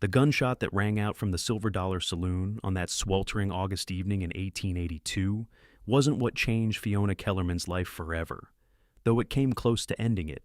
The gunshot that rang out from the Silver Dollar Saloon on that sweltering August evening in 1882 wasn't what changed Fiona Kellerman's life forever, though it came close to ending it.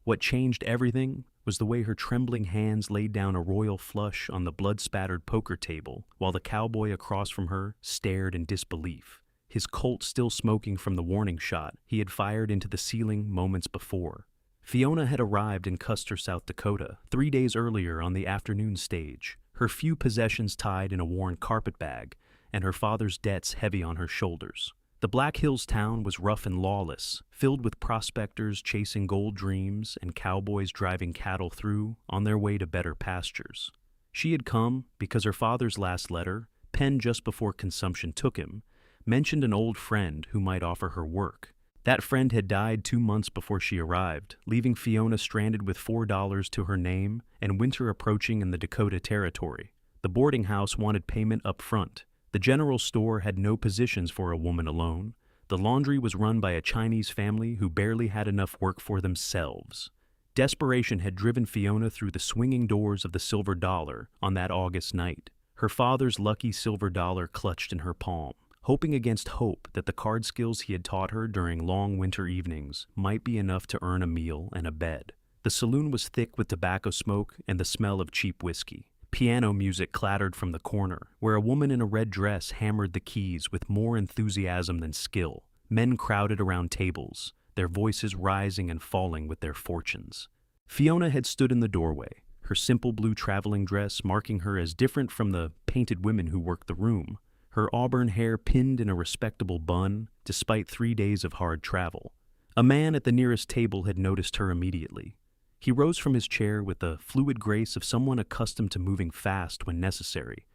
What changed everything was the way her trembling hands laid down a royal flush on the blood-spattered poker table while the cowboy across from her stared in disbelief, his Colt still smoking from the warning shot he had fired into the ceiling moments before. Fiona had arrived in Custer, South Dakota, 3 days earlier on the afternoon stage, her few possessions tied in a worn carpet bag, and her father's debts heavy on her shoulders. The Black Hills town was rough and lawless, filled with prospectors chasing gold dreams and cowboys driving cattle through on their way to better pastures. She had come because her father's last letter, penned just before consumption took him, mentioned an old friend who might offer her work. That friend had died 2 months before she arrived, leaving Fiona stranded with $4 to her name and winter approaching in the Dakota Territory. The boarding house wanted payment up front. The general store had no positions for a woman alone. The laundry was run by a Chinese family who barely had enough work for themselves. Desperation had driven Fiona through the swinging doors of the Silver Dollar on that August night, her father's lucky silver dollar clutched in her palm, hoping against hope that the card skills he had taught her during long winter evenings might be enough to earn a meal and a bed. The saloon was thick with tobacco smoke and the smell of cheap whiskey. Piano music clattered from the corner, where a woman in a red dress hammered the keys with more enthusiasm than skill. Men crowded around tables, their voices rising and falling with their fortunes. Fiona had stood in the doorway, her simple blue traveling dress marking her as different from the painted women who worked the room, her auburn hair pinned in a respectable bun despite 3 days of hard travel. A man at the nearest table had noticed her immediately. He rose from his chair with the fluid grace of someone accustomed to moving fast when necessary,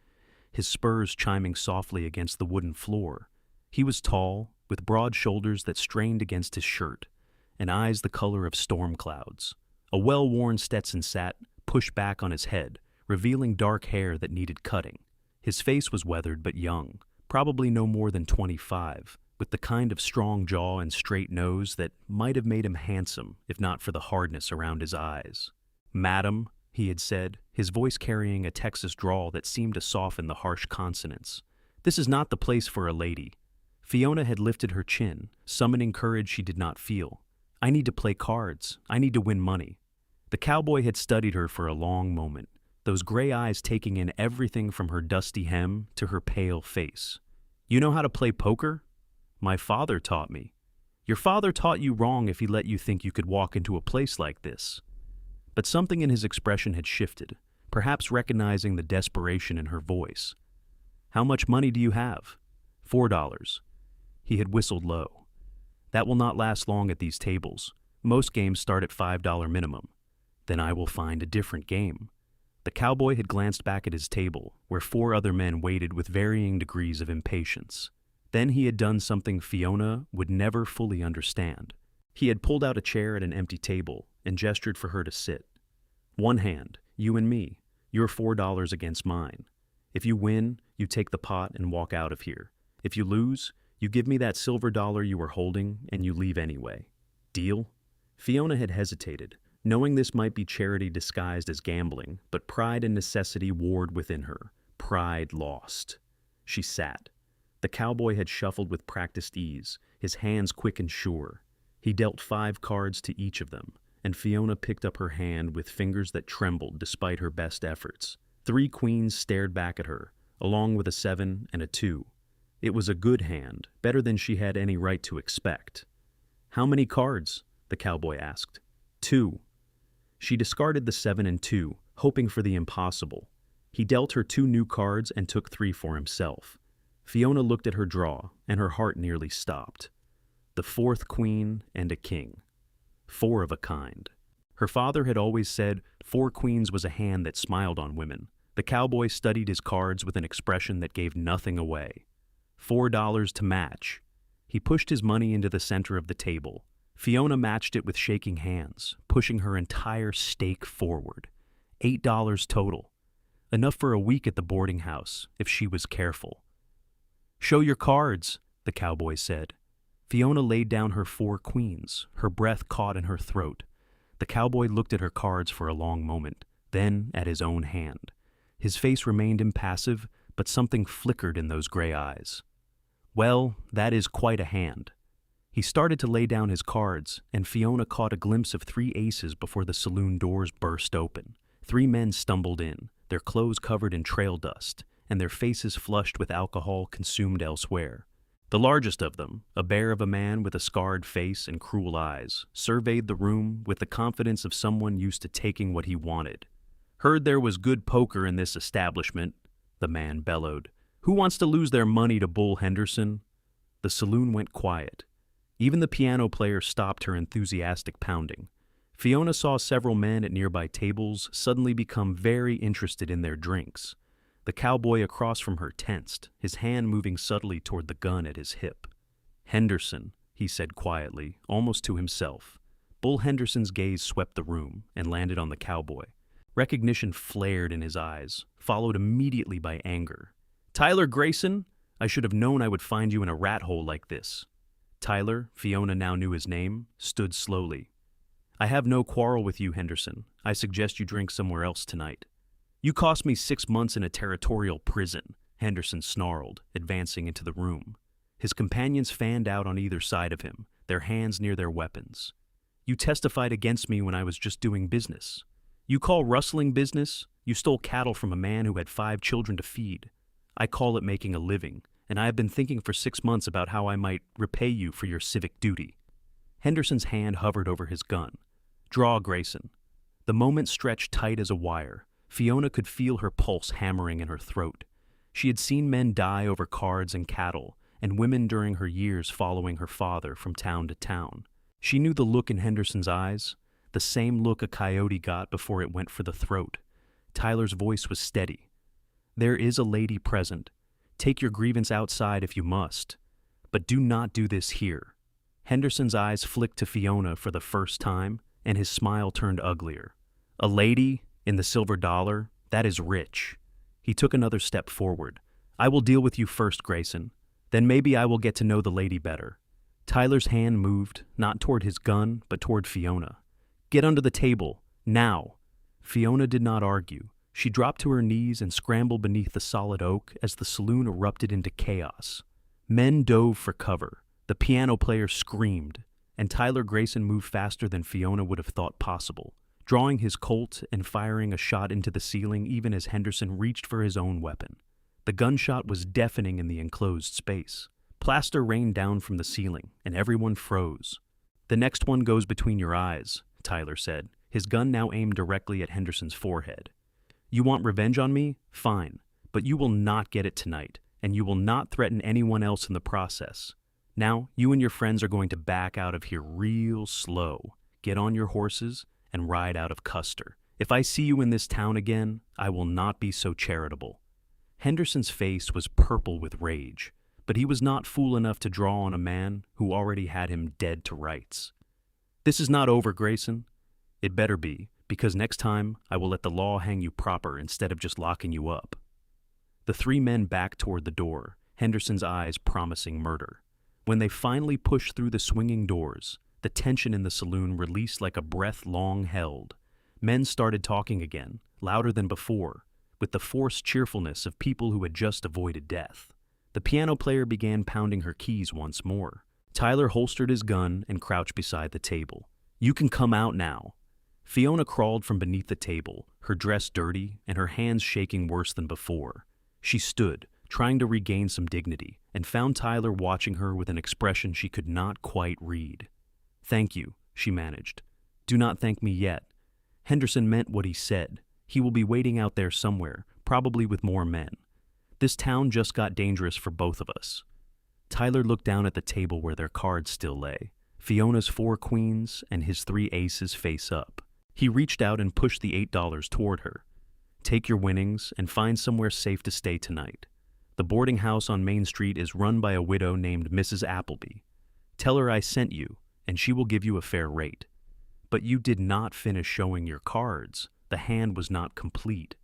his spurs chiming softly against the wooden floor. He was tall, with broad shoulders that strained against his shirt, and eyes the color of storm clouds. A well-worn Stetson sat pushed back on his head, revealing dark hair that needed cutting. His face was weathered but young, probably no more than 25, with the kind of strong jaw and straight nose that might have made him handsome if not for the hardness around his eyes. "Madam," he had said, his voice carrying a Texas drawl that seemed to soften the harsh consonants. "This is not the place for a lady." Fiona had lifted her chin, summoning courage she did not feel. "I need to play cards. I need to win money." The cowboy had studied her for a long moment, those gray eyes taking in everything from her dusty hem to her pale face. "You know how to play poker?" "My father taught me." "Your father taught you wrong if he let you think you could walk into a place like this." But something in his expression had shifted, perhaps recognizing the desperation in her voice. "How much money do you have?" $4. He had whistled low. "That will not last long at these tables. Most games start at $5 minimum." "Then I will find a different game." The cowboy had glanced back at his table, where 4 other men waited with varying degrees of impatience. Then he had done something Fiona would never fully understand. He had pulled out a chair at an empty table and gestured for her to sit. "One hand, you and me, your $4 against mine. If you win, you take the pot and walk out of here. If you lose, you give me that silver dollar you were holding and you leave anyway. Deal?" Fiona had hesitated, knowing this might be charity disguised as gambling, but pride and necessity warred within her. Pride lost. She sat. The cowboy had shuffled with practiced ease, his hands quick and sure. He dealt 5 cards to each of them, and Fiona picked up her hand with fingers that trembled despite her best efforts. 3 queens stared back at her, along with a 7 and a 2. It was a good hand, better than she had any right to expect. "How many cards?" the cowboy asked. 2. She discarded the 7 and 2, hoping for the impossible. He dealt her 2 new cards and took 3 for himself. Fiona looked at her draw, and her heart nearly stopped. The 4th queen and a king. 4 of a kind. Her father had always said 4 queens was a hand that smiled on women. The cowboy studied his cards with an expression that gave nothing away. $4 to match. He pushed his money into the center of the table. Fiona matched it with shaking hands, pushing her entire stake forward. $8 total. Enough for a week at the boarding house, if she was careful. "Show your cards," the cowboy said. Fiona laid down her 4 queens, her breath caught in her throat. The cowboy looked at her cards for a long moment, then at his own hand. His face remained impassive, but something flickered in those gray eyes. "Well, that is quite a hand." He started to lay down his cards, and Fiona caught a glimpse of 3 aces before the saloon doors burst open. 3 men stumbled in, their clothes covered in trail dust, and their faces flushed with alcohol consumed elsewhere. The largest of them, a bear of a man with a scarred face and cruel eyes, surveyed the room with the confidence of someone used to taking what he wanted. "Heard there was good poker in this establishment," the man bellowed. "Who wants to lose their money to Bull Henderson?" The saloon went quiet. Even the piano player stopped her enthusiastic pounding. Fiona saw several men at nearby tables suddenly become very interested in their drinks. The cowboy across from her tensed, his hand moving subtly toward the gun at his hip. "Henderson," he said quietly, almost to himself. Bull Henderson's gaze swept the room and landed on the cowboy. Recognition flared in his eyes, followed immediately by anger. "Tyler Greyson? I should have known I would find you in a rat hole like this." Tyler, Fiona now knew his name, stood slowly. "I have no quarrel with you, Henderson. I suggest you drink somewhere else tonight." "You cost me 6 months in a territorial prison," Henderson snarled, advancing into the room. His companions fanned out on either side of him, their hands near their weapons. "You testified against me when I was just doing business. You call rustling business? You stole cattle from a man who had 5 children to feed. I call it making a living, and I have been thinking for 6 months about how I might repay you for your civic duty." Henderson's hand hovered over his gun. "Draw, Greyson." The moment stretched tight as a wire. Fiona could feel her pulse hammering in her throat. She had seen men die over cards and cattle, and women during her years following her father from town to town. She knew the look in Henderson's eyes, the same look a coyote got before it went for the throat. Tyler's voice was steady. "There is a lady present. Take your grievance outside if you must, but do not do this here." Henderson's eyes flicked to Fiona for the first time, and his smile turned uglier. "A lady? In the silver dollar? That is rich." He took another step forward. "I will deal with you first, Greyson. Then maybe I will get to know the lady better." Tyler's hand moved, not toward his gun, but toward Fiona. "Get under the table, now." Fiona did not argue. She dropped to her knees and scrambled beneath the solid oak as the saloon erupted into chaos. Men dove for cover. The piano player screamed, and Tyler Greyson moved faster than Fiona would have thought possible, drawing his Colt and firing a shot into the ceiling even as Henderson reached for his own weapon. The gunshot was deafening in the enclosed space. Plaster rained down from the ceiling, and everyone froze. "The next one goes between your eyes," Tyler said, his gun now aimed directly at Henderson's forehead. "You want revenge on me? Fine, but you will not get it tonight, and you will not threaten anyone else in the process. Now, you and your friends are going to back out of here real slow, get on your horses, and ride out of Custer. If I see you in this town again, I will not be so charitable." Henderson's face was purple with rage, but he was not fool enough to draw on a man who already had him dead to rights. "This is not over, Greyson. It better be, because next time I will let the law hang you proper instead of just locking you up." The 3 men backed toward the door, Henderson's eyes promising murder. When they finally pushed through the swinging doors, the tension in the saloon released like a breath long held. Men started talking again, louder than before, with the forced cheerfulness of people who had just avoided death. The piano player began pounding her keys once more. Tyler holstered his gun and crouched beside the table. "You can come out now." Fiona crawled from beneath the table, her dress dirty and her hands shaking worse than before. She stood, trying to regain some dignity, and found Tyler watching her with an expression she could not quite read. "Thank you," she managed. "Do not thank me yet. Henderson meant what he said. He will be waiting out there somewhere, probably with more men. This town just got dangerous for both of us." Tyler looked down at the table where their cards still lay, Fiona's 4 queens and his 3 aces face up. He reached out and pushed the $8 toward her. "Take your winnings and find somewhere safe to stay tonight. The boarding house on Main Street is run by a widow named Mrs. Appleby. Tell her I sent you, and she will give you a fair rate. But you did not finish showing your cards. The hand was not complete."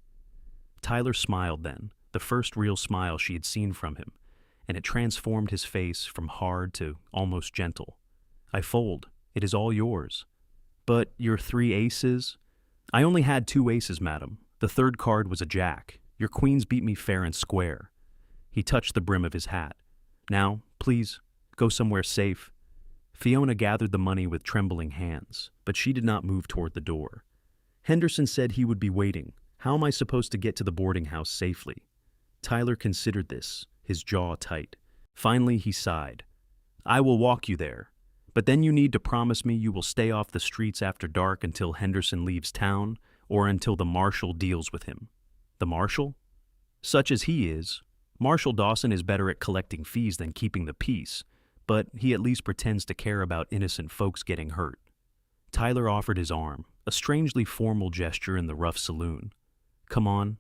Tyler smiled then, the first real smile she had seen from him, and it transformed his face from hard to almost gentle. "I fold. It is all yours." "But your 3 aces?" "I only had 2 aces, madam. The 3rd card was a jack. Your queens beat me fair and square." He touched the brim of his hat. "Now, please, go somewhere safe." Fiona gathered the money with trembling hands, but she did not move toward the door. "Henderson said he would be waiting. How am I supposed to get to the boarding house safely?" Tyler considered this, his jaw tight. Finally, he sighed. "I will walk you there. But then you need to promise me you will stay off the streets after dark until Henderson leaves town, or until the marshal deals with him." "The marshal?" "Such as he is. Marshal Dawson is better at collecting fees than keeping the peace, but he at least pretends to care about innocent folks getting hurt." Tyler offered his arm, a strangely formal gesture in the rough saloon. "Come on,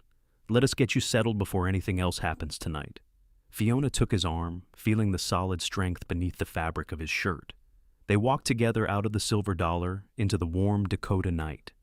let us get you settled before anything else happens tonight." Fiona took his arm, feeling the solid strength beneath the fabric of his shirt. They walked together out of the Silver Dollar into the warm Dakota night.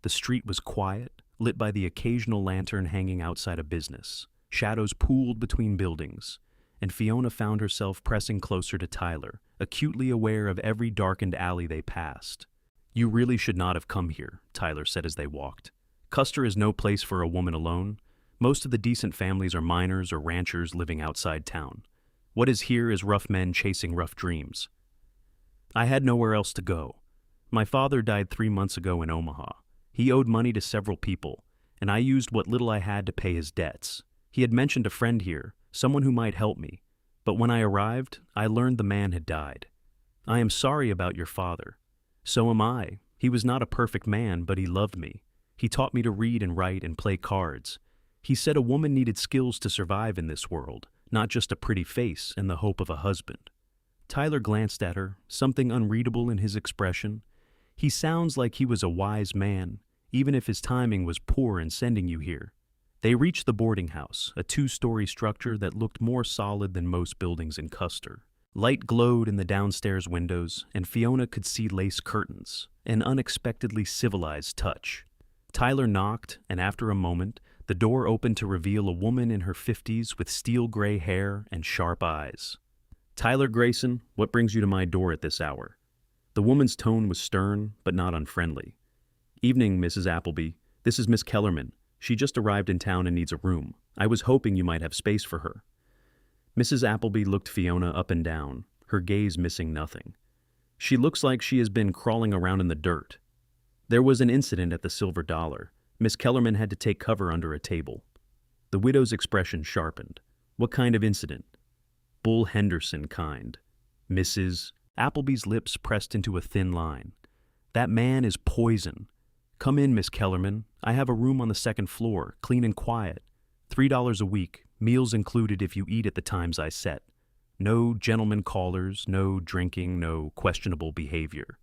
The street was quiet, lit by the occasional lantern hanging outside a business. Shadows pooled between buildings, and Fiona found herself pressing closer to Tyler, acutely aware of every darkened alley they passed. "You really should not have come here," Tyler said as they walked. "Custer is no place for a woman alone. Most of the decent families are miners or ranchers living outside town. What is here is rough men chasing rough dreams. I had nowhere else to go. My father died 3 months ago in Omaha. He owed money to several people, and I used what little I had to pay his debts. He had mentioned a friend here, someone who might help me, but when I arrived, I learned the man had died. I am sorry about your father. So am I. He was not a perfect man, but he loved me. He taught me to read and write and play cards. He said a woman needed skills to survive in this world, not just a pretty face and the hope of a husband." Tyler glanced at her, something unreadable in his expression. "He sounds like he was a wise man, even if his timing was poor in sending you here." They reached the boarding house, a 2-story structure that looked more solid than most buildings in Custer. Light glowed in the downstairs windows, and Fiona could see lace curtains, an unexpectedly civilized touch. Tyler knocked, and after a moment, the door opened to reveal a woman in her 50s with steel-gray hair and sharp eyes. "Tyler Greyson, what brings you to my door at this hour?" The woman's tone was stern, but not unfriendly. "Evening, Mrs. Appleby. This is Miss Kellerman. She just arrived in town and needs a room. I was hoping you might have space for her." Mrs. Appleby looked Fiona up and down, her gaze missing nothing. "She looks like she has been crawling around in the dirt. There was an incident at the Silver Dollar. Miss Kellerman had to take cover under a table." The widow's expression sharpened. "What kind of incident?" "Bull Henderson kind." Mrs. Appleby's lips pressed into a thin line. "That man is poison. Come in, Miss Kellerman. I have a room on the 2nd floor, clean and quiet. $3 a week, meals included if you eat at the times I set. No gentlemen callers, no drinking, no questionable behavior."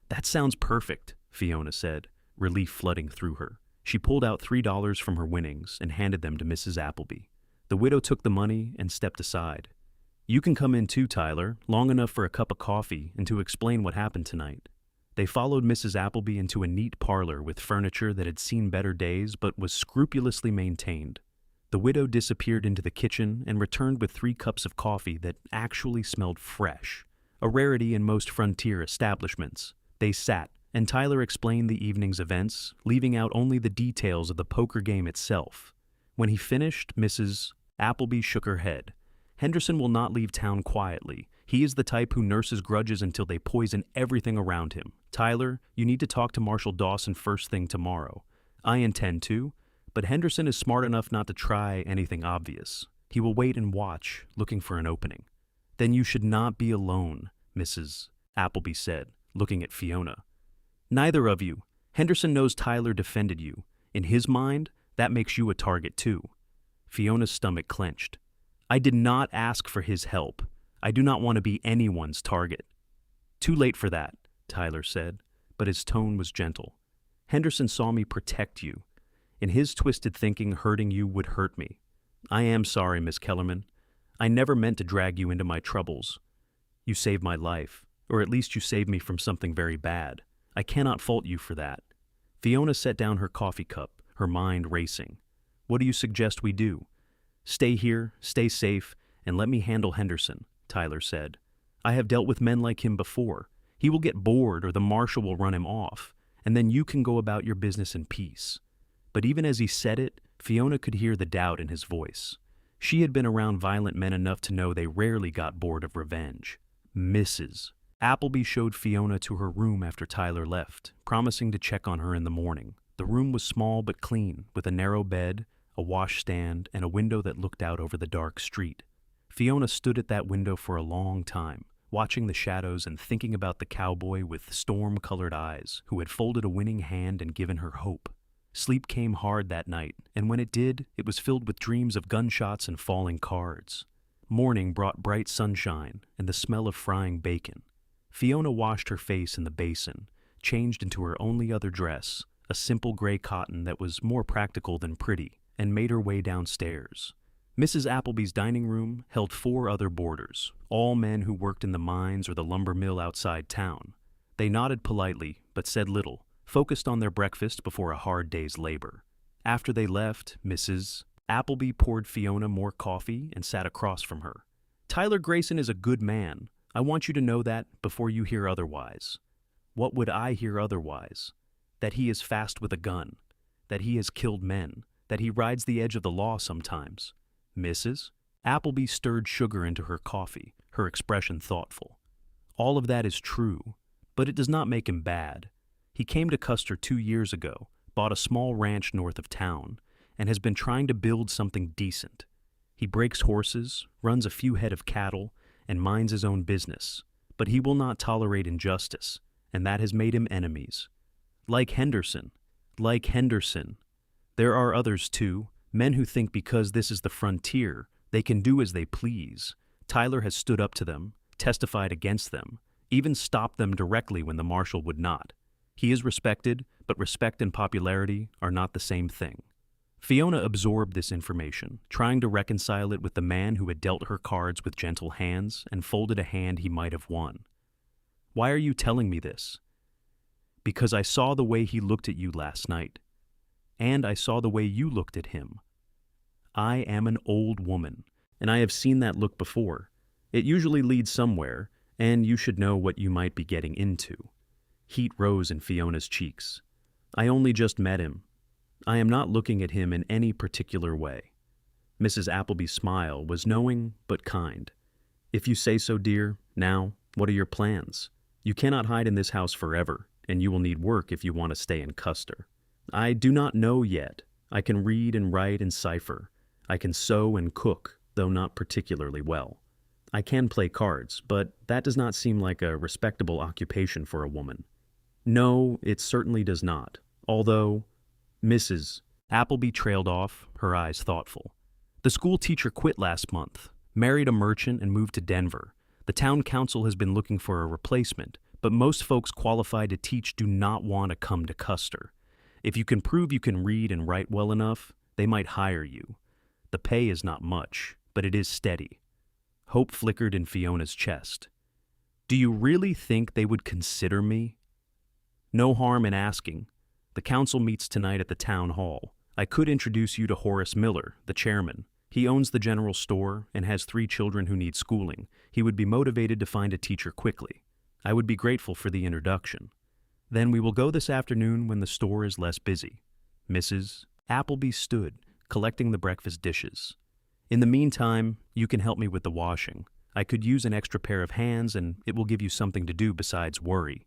"That sounds perfect," Fiona said, relief flooding through her. She pulled out $3 from her winnings and handed them to Mrs. Appleby. The widow took the money and stepped aside. "You can come in too, Tyler, long enough for a cup of coffee and to explain what happened tonight." They followed Mrs. Appleby into a neat parlor with furniture that had seen better days but was scrupulously maintained. The widow disappeared into the kitchen and returned with 3 cups of coffee that actually smelled fresh, a rarity in most frontier establishments. They sat, and Tyler explained the evening's events, leaving out only the details of the poker game itself. When he finished, Mrs. Appleby shook her head. "Henderson will not leave town quietly. He is the type who nurses grudges until they poison everything around him. Tyler, you need to talk to Marshal Dawson first thing tomorrow. I intend to, but Henderson is smart enough not to try anything obvious. He will wait and watch, looking for an opening." "Then you should not be alone," Mrs. Appleby said, looking at Fiona. "Neither of you. Henderson knows Tyler defended you. In his mind, that makes you a target too." Fiona's stomach clenched. "I did not ask for his help. I do not want to be anyone's target." "Too late for that," Tyler said, but his tone was gentle. "Henderson saw me protect you. In his twisted thinking, hurting you would hurt me. I am sorry, Miss Kellerman. I never meant to drag you into my troubles. You saved my life, or at least you saved me from something very bad. I cannot fault you for that." Fiona set down her coffee cup, her mind racing. "What do you suggest we do?" "Stay here, stay safe, and let me handle Henderson," Tyler said. "I have dealt with men like him before. He will get bored or the marshal will run him off, and then you can go about your business in peace." But even as he said it, Fiona could hear the doubt in his voice. She had been around violent men enough to know they rarely got bored of revenge. Mrs. Appleby showed Fiona to her room after Tyler left, promising to check on her in the morning. The room was small but clean, with a narrow bed, a washstand, and a window that looked out over the dark street. Fiona stood at that window for a long time, watching the shadows and thinking about the cowboy with storm-colored eyes who had folded a winning hand and given her hope. Sleep came hard that night, and when it did, it was filled with dreams of gunshots and falling cards. Morning brought bright sunshine and the smell of frying bacon. Fiona washed her face in the basin, changed into her only other dress, a simple gray cotton that was more practical than pretty, and made her way downstairs. Mrs. Appleby's dining room held 4 other boarders, all men who worked in the mines or the lumber mill outside town. They nodded politely, but said little, focused on their breakfast before a hard day's labor. After they left, Mrs. Appleby poured Fiona more coffee and sat across from her. "Tyler Greyson is a good man. I want you to know that before you hear otherwise." What would I hear otherwise? That he is fast with a gun, that he has killed men, that he rides the edge of the law sometimes. Mrs. Appleby stirred sugar into her coffee, her expression thoughtful. All of that is true, but it does not make him bad. He came to Custer 2 years ago, bought a small ranch north of town, and has been trying to build something decent. He breaks horses, runs a few head of cattle, and minds his own business, but he will not tolerate injustice, and that has made him enemies. Like Henderson. There are others too, men who think because this is the frontier, they can do as they please. Tyler has stood up to them, testified against them, even stopped them directly when the marshal would not. He is respected, but respect and popularity are not the same thing. Fiona absorbed this information, trying to reconcile it with the man who had dealt her cards with gentle hands and folded a hand he might have won. "Why are you telling me this?" "Because I saw the way he looked at you last night. And I saw the way you looked at him. I am an old woman, and I have seen that look before. It usually leads somewhere, and you should know what you might be getting into." Heat rose in Fiona's cheeks. "I only just met him. I am not looking at him in any particular way." Mrs. Appleby's smile was knowing but kind. "If you say so, dear. Now, what are your plans? You cannot hide in this house forever, and you will need work if you want to stay in Custer." "I do not know yet. I can read and write and cipher. I can sew and cook, though not particularly well. I can play cards, but that does not seem like a respectable occupation for a woman." "No, it certainly does not. Although..." Mrs. Appleby trailed off, her eyes thoughtful. "The school teacher quit last month, married a merchant, and moved to Denver. The town council has been looking for a replacement, but most folks qualified to teach do not want to come to Custer. If you can prove you can read and write well enough, they might hire you. The pay is not much, but it is steady." Hope flickered in Fiona's chest. "Do you really think they would consider me?" "No harm in asking. The council meets tonight at the town hall. I could introduce you to Horace Miller, the chairman. He owns the general store and has 3 children who need schooling. He would be motivated to find a teacher quickly. I would be grateful for the introduction. Then we will go this afternoon when the store is less busy." Mrs. Appleby stood, collecting the breakfast dishes. "In the meantime, you can help me with the washing. I could use an extra pair of hands, and it will give you something to do besides worry."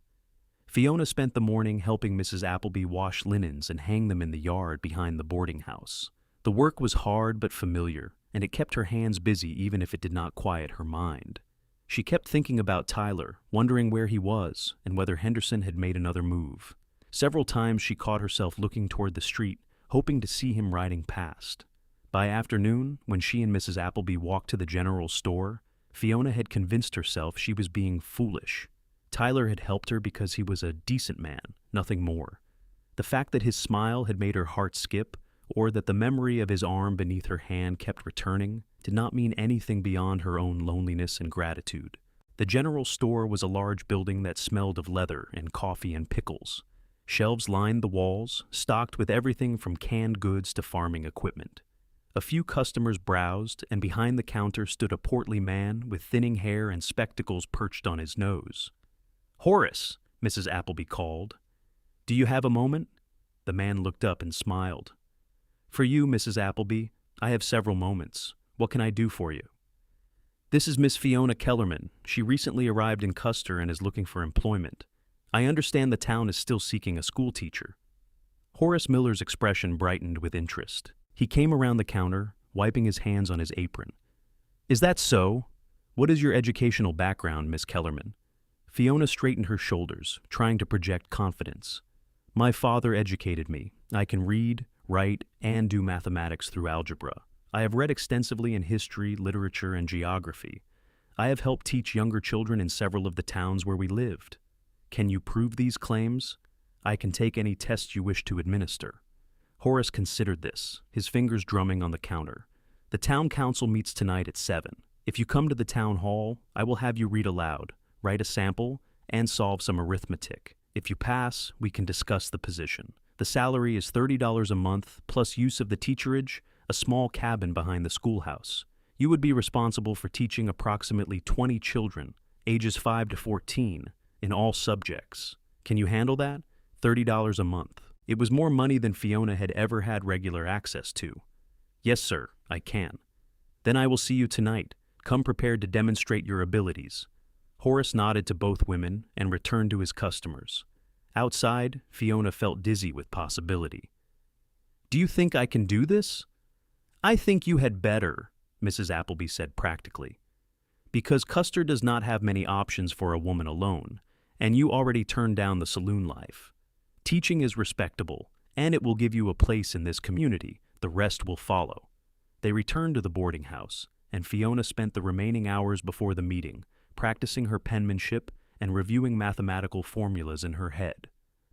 Fiona spent the morning helping Mrs. Appleby wash linens and hang them in the yard behind the boarding house. The work was hard but familiar, and it kept her hands busy even if it did not quiet her mind. She kept thinking about Tyler, wondering where he was and whether Henderson had made another move. Several times she caught herself looking toward the street, hoping to see him riding past. By afternoon, when she and Mrs. Appleby walked to the general store, Fiona had convinced herself she was being foolish. Tyler had helped her because he was a decent man, nothing more. The fact that his smile had made her heart skip, or that the memory of his arm beneath her hand kept returning, did not mean anything beyond her own loneliness and gratitude. The general store was a large building that smelled of leather and coffee and pickles. Shelves lined the walls, stocked with everything from canned goods to farming equipment. A few customers browsed, and behind the counter stood a portly man with thinning hair and spectacles perched on his nose. "Horace," Mrs. Appleby called. "Do you have a moment?" The man looked up and smiled. For you, Mrs. Appleby, I have several moments. What can I do for you? This is Miss Fiona Kellerman. She recently arrived in Custer and is looking for employment. I understand the town is still seeking a school teacher. Horace Miller's expression brightened with interest. He came around the counter, wiping his hands on his apron. Is that so? What is your educational background, Miss Kellerman? Fiona straightened her shoulders, trying to project confidence. My father educated me. I can read, write, and do mathematics through algebra. I have read extensively in history, literature, and geography. I have helped teach younger children in several of the towns where we lived. Can you prove these claims? I can take any tests you wish to administer. Horace considered this, his fingers drumming on the counter. The town council meets tonight at 7. If you come to the town hall, I will have you read aloud, write a sample, and solve some arithmetic. If you pass, we can discuss the position. The salary is $30 a month, plus use of the teacherage, a small cabin behind the schoolhouse. You would be responsible for teaching approximately 20 children, ages 5 to 14, in all subjects. Can you handle that? $30 a month. It was more money than Fiona had ever had regular access to. Yes, sir, I can. Then I will see you tonight. Come prepared to demonstrate your abilities. Horace nodded to both women and returned to his customers. Outside, Fiona felt dizzy with possibility. Do you think I can do this? I think you had better, Mrs. Appleby said practically. Because Custer does not have many options for a woman alone, and you already turned down the saloon life. Teaching is respectable, and it will give you a place in this community. The rest will follow. They returned to the boarding house, and Fiona spent the remaining hours before the meeting, practicing her penmanship and reviewing mathematical formulas in her head.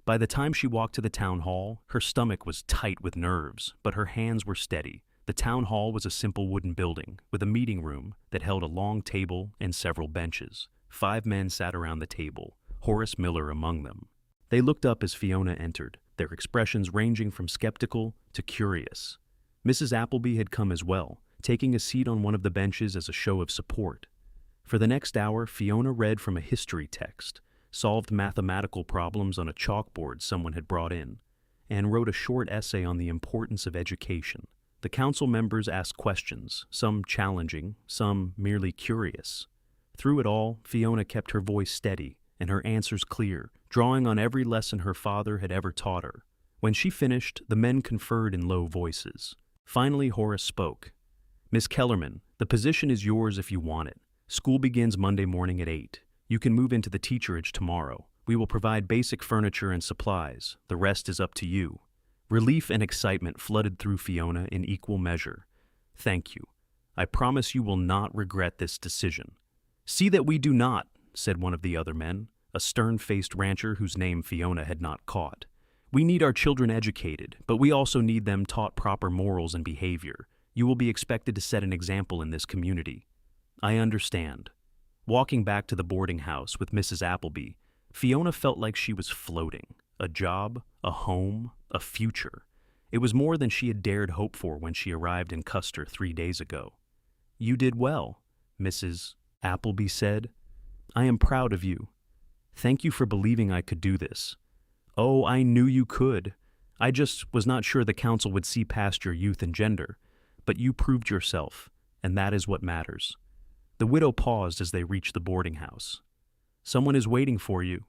By the time she walked to the town hall, her stomach was tight with nerves, but her hands were steady. The town hall was a simple wooden building, with a meeting room that held a long table and several benches. 5 men sat around the table, Horace Miller among them. They looked up as Fiona entered, their expressions ranging from skeptical to curious. Mrs. Appleby had come as well, taking a seat on one of the benches as a show of support. For the next hour, Fiona read from a history text, solved mathematical problems on a chalkboard someone had brought in, and wrote a short essay on the importance of education. The council members asked questions, some challenging, some merely curious. Through it all, Fiona kept her voice steady and her answers clear, drawing on every lesson her father had ever taught her. When she finished, the men conferred in low voices. Finally, Horace spoke. Miss Kellerman, the position is yours if you want it. School begins Monday morning at 8. You can move into the teacherage tomorrow. We will provide basic furniture and supplies. The rest is up to you. Relief and excitement flooded through Fiona in equal measure. Thank you. I promise you will not regret this decision. See that we do not, said one of the other men, a stern-faced rancher whose name Fiona had not caught. We need our children educated, but we also need them taught proper morals and behavior. You will be expected to set an example in this community. I understand. Walking back to the boarding house with Mrs. Appleby, Fiona felt like she was floating. A job, a home, a future. It was more than she had dared hope for when she arrived in Custer 3 days ago. You did well, Mrs. Appleby said. I am proud of you. Thank you for believing I could do this. Oh, I knew you could. I just was not sure the council would see past your youth and gender, but you proved yourself, and that is what matters. The widow paused as they reached the boarding house. Someone is waiting for you.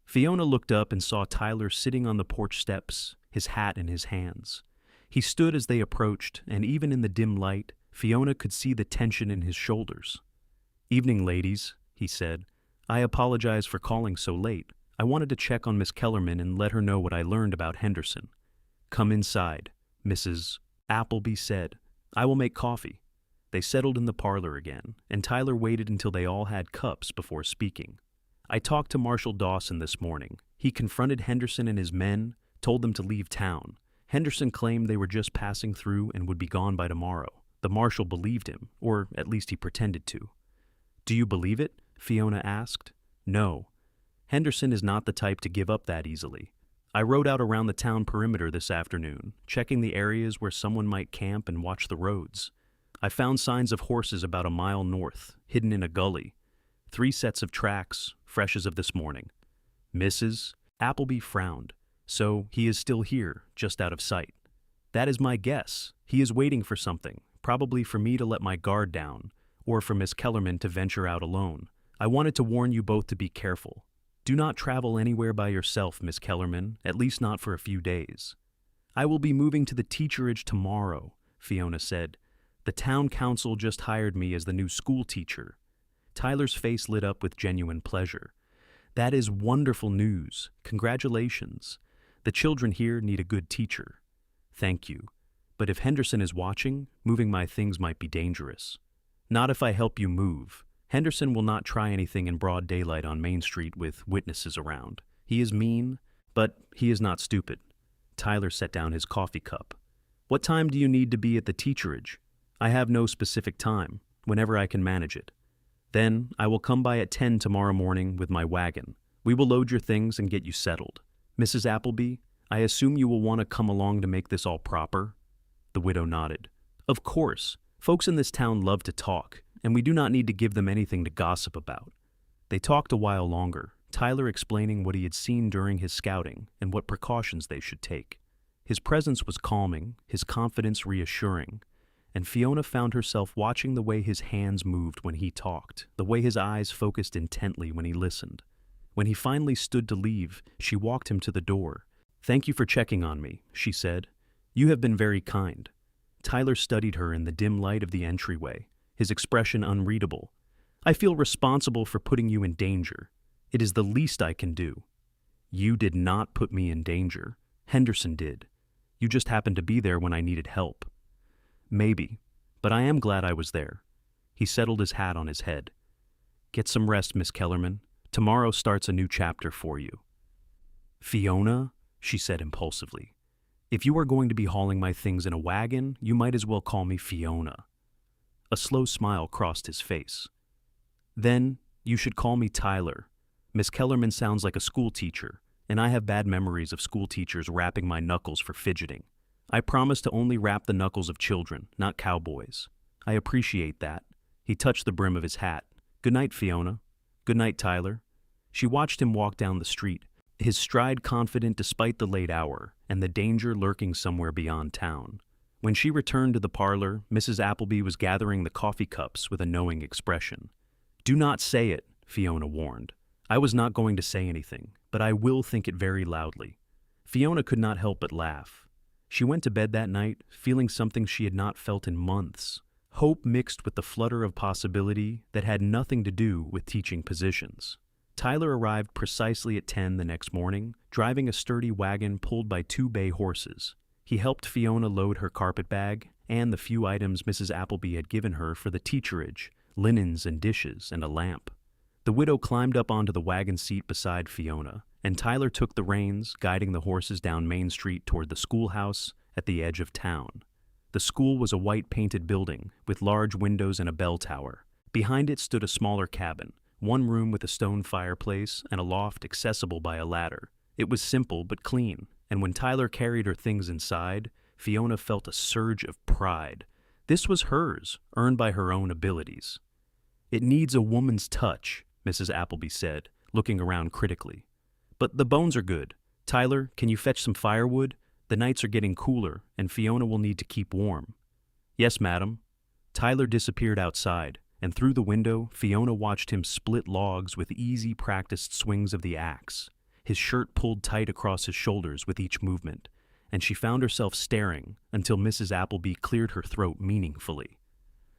Fiona looked up and saw Tyler sitting on the porch steps, his hat in his hands. He stood as they approached, and even in the dim light, Fiona could see the tension in his shoulders. Evening, ladies, he said. I apologize for calling so late. I wanted to check on Miss Kellerman and let her know what I learned about Henderson. Come inside, Mrs. Appleby said. I will make coffee. They settled in the parlor again, and Tyler waited until they all had cups before speaking. I talked to Marshal Dawson this morning. He confronted Henderson and his men, told them to leave town. Henderson claimed they were just passing through and would be gone by tomorrow. The marshal believed him, or at least he pretended to. Do you believe it? Fiona asked. No. Henderson is not the type to give up that easily. I rode out around the town perimeter this afternoon, checking the areas where someone might camp and watch the roads. I found signs of horses about a mile north, hidden in a gully. 3 sets of tracks, fresh as of this morning. Mrs. Appleby frowned. So he is still here, just out of sight. That is my guess. He is waiting for something, probably for me to let my guard down, or for Miss Kellerman to venture out alone. I wanted to warn you both to be careful. Do not travel anywhere by yourself, Miss Kellerman, at least not for a few days. I will be moving to the teacherage tomorrow, Fiona said. The town council just hired me as the new school teacher. Tyler's face lit up with genuine pleasure. That is wonderful news. Congratulations. The children here need a good teacher. Thank you. But if Henderson is watching, moving my things might be dangerous. Not if I help you move. Henderson will not try anything in broad daylight on Main Street with witnesses around. He is mean, but he is not stupid. Tyler set down his coffee cup. What time do you need to be at the teacherage? I have no specific time, whenever I can manage it. Then I will come by at 10 tomorrow morning with my wagon. We will load your things and get you settled. Mrs. Appleby, I assume you will want to come along to make this all proper? The widow nodded. Of course. Folks in this town love to talk, and we do not need to give them anything to gossip about. They talked a while longer, Tyler explaining what he had seen during his scouting and what precautions they should take. His presence was calming, his confidence reassuring, and Fiona found herself watching the way his hands moved when he talked, the way his eyes focused intently when he listened. When he finally stood to leave, she walked him to the door. Thank you for checking on me, she said. You have been very kind. Tyler studied her in the dim light of the entryway, his expression unreadable. I feel responsible for putting you in danger. It is the least I can do. You did not put me in danger. Henderson did. You just happened to be there when I needed help. Maybe, but I am glad I was there. He settled his hat on his head. Get some rest, Miss Kellerman. Tomorrow starts a new chapter for you. Fiona, she said impulsively. If you are going to be hauling my things in a wagon, you might as well call me Fiona. A slow smile crossed his face. Then, you should call me Tyler. Miss Kellerman sounds like a school teacher, and I have bad memories of school teachers rapping my knuckles for fidgeting. I promise to only rap the knuckles of children, not cowboys. I appreciate that. He touched the brim of his hat. Good night, Fiona. Good night, Tyler. She watched him walk down the street, his stride confident despite the late hour and the danger lurking somewhere beyond town. When she returned to the parlor, Mrs. Appleby was gathering the coffee cups with a knowing expression. Do not say it, Fiona warned. I was not going to say anything, but I will think it very loudly. Fiona could not help but laugh. She went to bed that night, feeling something she had not felt in months. Hope mixed with the flutter of possibility that had nothing to do with teaching positions. Tyler arrived precisely at 10 the next morning, driving a sturdy wagon pulled by 2 bay horses. He helped Fiona load her carpet bag and the few items Mrs. Appleby had given her for the teacherage, linens and dishes and a lamp. The widow climbed up onto the wagon seat beside Fiona, and Tyler took the reins, guiding the horses down Main Street toward the schoolhouse at the edge of town. The school was a white-painted building with large windows and a bell tower. Behind it stood a smaller cabin, one room with a stone fireplace and a loft accessible by a ladder. It was simple but clean, and when Tyler carried her things inside, Fiona felt a surge of pride. This was hers, earned by her own abilities. It needs a woman's touch, Mrs. Appleby said, looking around critically. But the bones are good. Tyler, can you fetch some firewood? The nights are getting cooler, and Fiona will need to keep warm. Yes, madam. Tyler disappeared outside, and through the window, Fiona watched him split logs with easy, practiced swings of the axe. His shirt pulled tight across his shoulders with each movement, and she found herself staring until Mrs. Appleby cleared her throat meaningfully.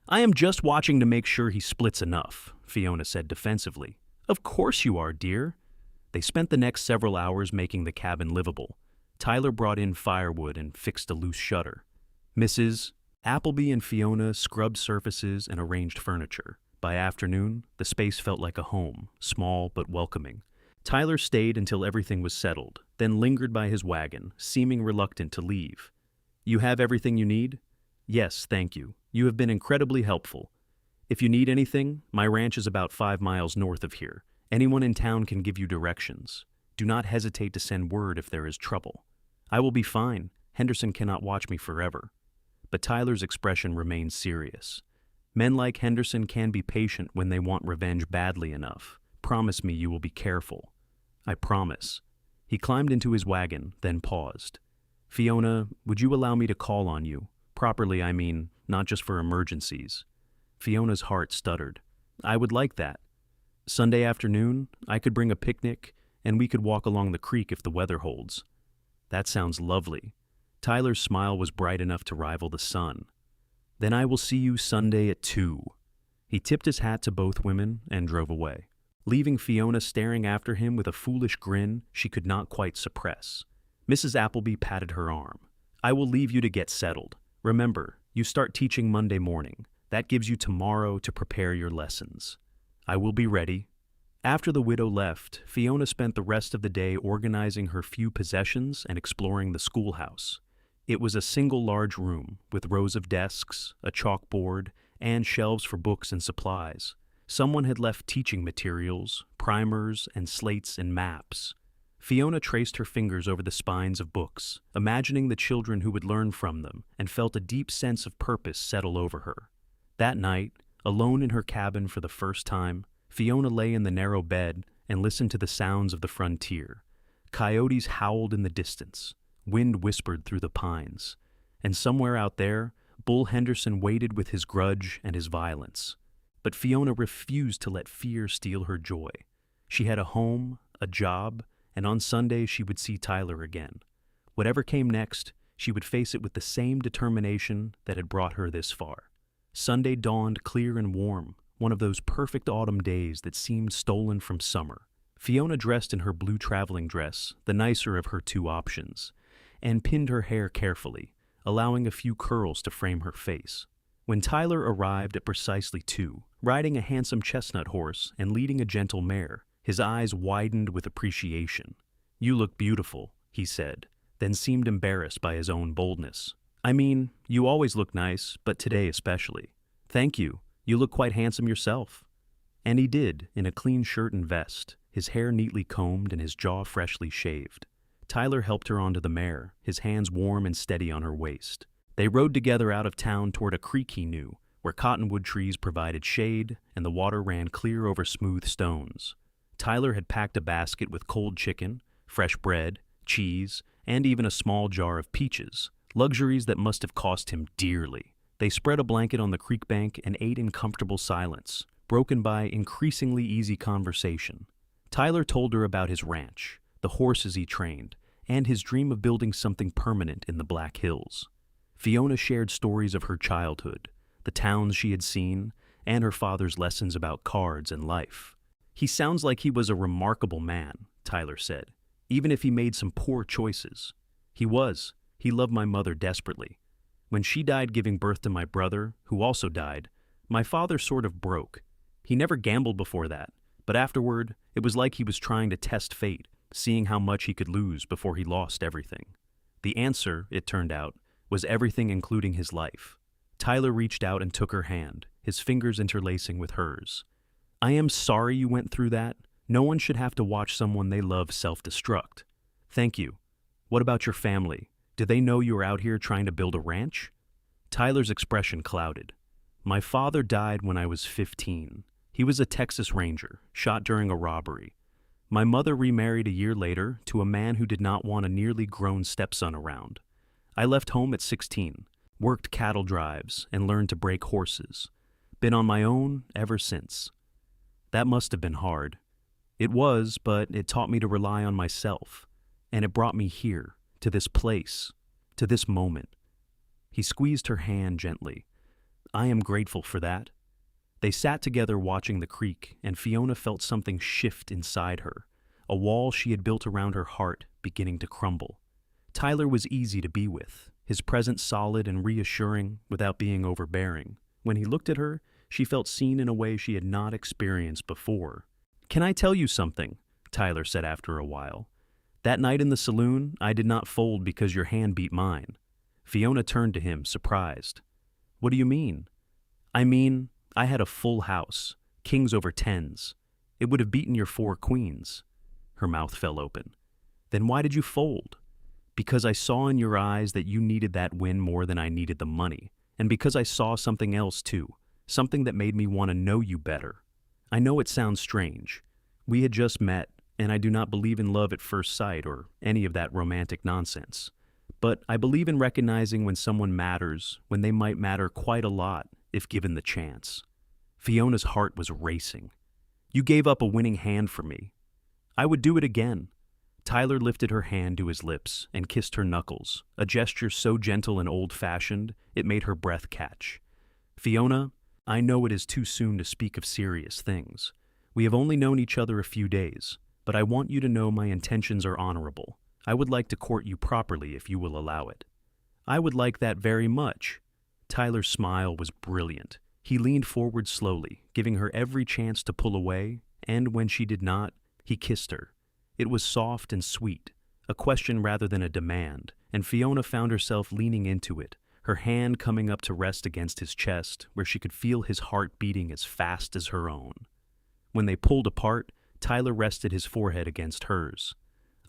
I am just watching to make sure he splits enough, Fiona said defensively. Of course you are, dear. They spent the next several hours making the cabin livable. Tyler brought in firewood and fixed a loose shutter. Mrs. Appleby and Fiona scrubbed surfaces and arranged furniture. By afternoon, the space felt like a home, small but welcoming. Tyler stayed until everything was settled, then lingered by his wagon, seeming reluctant to leave. You have everything you need? Yes, thank you. You have been incredibly helpful. If you need anything, my ranch is about 5 miles north of here. Anyone in town can give you directions. Do not hesitate to send word if there is trouble. I will be fine. Henderson cannot watch me forever. But Tyler's expression remained serious. Men like Henderson can be patient when they want revenge badly enough. Promise me you will be careful. I promise. He climbed into his wagon, then paused. Fiona, would you allow me to call on you? Properly, I mean, not just for emergencies. Fiona's heart stuttered. I would like that. Sunday afternoon, I could bring a picnic, and we could walk along the creek if the weather holds. That sounds lovely. Tyler's smile was bright enough to rival the sun. Then I will see you Sunday at 2. He tipped his hat to both women and drove away, leaving Fiona staring after him with a foolish grin she could not quite suppress. Mrs. Appleby patted her arm. I will leave you to get settled. Remember, you start teaching Monday morning. That gives you tomorrow to prepare your lessons. I will be ready. After the widow left, Fiona spent the rest of the day organizing her few possessions and exploring the schoolhouse. It was a single large room with rows of desks, a chalkboard, and shelves for books and supplies. Someone had left teaching materials, primers, and slates and maps. Fiona traced her fingers over the spines of books, imagining the children who would learn from them, and felt a deep sense of purpose settle over her. That night, alone in her cabin for the first time, Fiona lay in the narrow bed and listened to the sounds of the frontier. Coyotes howled in the distance, wind whispered through the pines, and somewhere out there, Bull Henderson waited with his grudge and his violence. But Fiona refused to let fear steal her joy. She had a home, a job, and on Sunday she would see Tyler again. Whatever came next, she would face it with the same determination that had brought her this far. Sunday dawned clear and warm, one of those perfect autumn days that seemed stolen from summer. Fiona dressed in her blue traveling dress, the nicer of her two options, and pinned her hair carefully, allowing a few curls to frame her face. When Tyler arrived at precisely 2, riding a handsome chestnut horse and leading a gentle mare, his eyes widened with appreciation. You look beautiful, he said, then seemed embarrassed by his own boldness. I mean, you always look nice, but today especially. Thank you. You look quite handsome yourself. And he did, in a clean shirt and vest, his hair neatly combed and his jaw freshly shaved. Tyler helped her onto the mare, his hands warm and steady on her waist. They rode together out of town toward a creek he knew, where cottonwood trees provided shade and the water ran clear over smooth stones. Tyler had packed a basket with cold chicken, fresh bread, cheese, and even a small jar of peaches, luxuries that must have cost him dearly. They spread a blanket on the creek bank and ate in comfortable silence, broken by increasingly easy conversation. Tyler told her about his ranch, the horses he trained, and his dream of building something permanent in the Black Hills. Fiona shared stories of her childhood, the towns she had seen, and her father's lessons about cards and life. He sounds like he was a remarkable man, Tyler said, even if he made some poor choices. He was. He loved my mother desperately. When she died giving birth to my brother, who also died, my father sort of broke. He never gambled before that, but afterward, it was like he was trying to test fate, seeing how much he could lose before he lost everything. The answer, it turned out, was everything including his life. Tyler reached out and took her hand, his fingers interlacing with hers. I am sorry you went through that. No one should have to watch someone they love self-destruct. Thank you. What about your family? Do they know you are out here trying to build a ranch? Tyler's expression clouded. My father died when I was 15. He was a Texas Ranger, shot during a robbery. My mother remarried a year later to a man who did not want a nearly grown stepson around. I left home at 16, worked cattle drives, and learned to break horses. Been on my own ever since. That must have been hard. It was, but it taught me to rely on myself. And it brought me here, to this place, to this moment. He squeezed her hand gently. I am grateful for that. They sat together watching the creek, and Fiona felt something shift inside her, a wall she had built around her heart beginning to crumble. Tyler was easy to be with, his presence solid and reassuring without being overbearing. When he looked at her, she felt seen in a way she had not experienced before. Can I tell you something? Tyler said after a while. That night in the saloon, I did not fold because your hand beat mine. Fiona turned to him, surprised. What do you mean? I mean, I had a full house, kings over tens. It would have beaten your 4 queens. Her mouth fell open. Then why did you fold? Because I saw in your eyes that you needed that win more than I needed the money, and because I saw something else too, something that made me want to know you better. I know it sounds strange. We had just met, and I do not believe in love at first sight or any of that romantic nonsense. But I believe in recognizing when someone matters, when they might matter quite a lot if given the chance. Fiona's heart was racing. You gave up a winning hand for me. I would do it again. Tyler lifted her hand to his lips and kissed her knuckles, a gesture so gentle and old-fashioned it made her breath catch. Fiona, I know it is too soon to speak of serious things. We have only known each other a few days, but I want you to know my intentions are honorable. I would like to court you properly if you will allow it. I would like that very much. Tyler's smile was brilliant. He leaned forward slowly, giving her every chance to pull away, and when she did not, he kissed her. It was soft and sweet, a question rather than a demand, and Fiona found herself leaning into it, her hand coming up to rest against his chest, where she could feel his heart beating as fast as her own. When they pulled apart, Tyler rested his forehead against hers.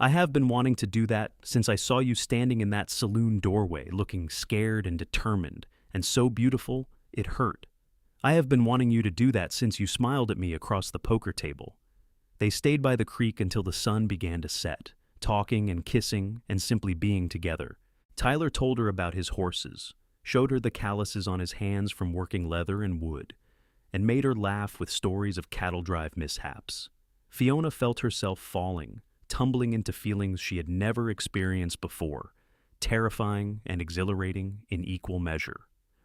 I have been wanting to do that since I saw you standing in that saloon doorway, looking scared and determined, and so beautiful, it hurt. I have been wanting you to do that since you smiled at me across the poker table. They stayed by the creek until the sun began to set, talking and kissing and simply being together. Tyler told her about his horses, showed her the calluses on his hands from working leather and wood, and made her laugh with stories of cattle drive mishaps. Fiona felt herself falling, tumbling into feelings she had never experienced before, terrifying and exhilarating in equal measure.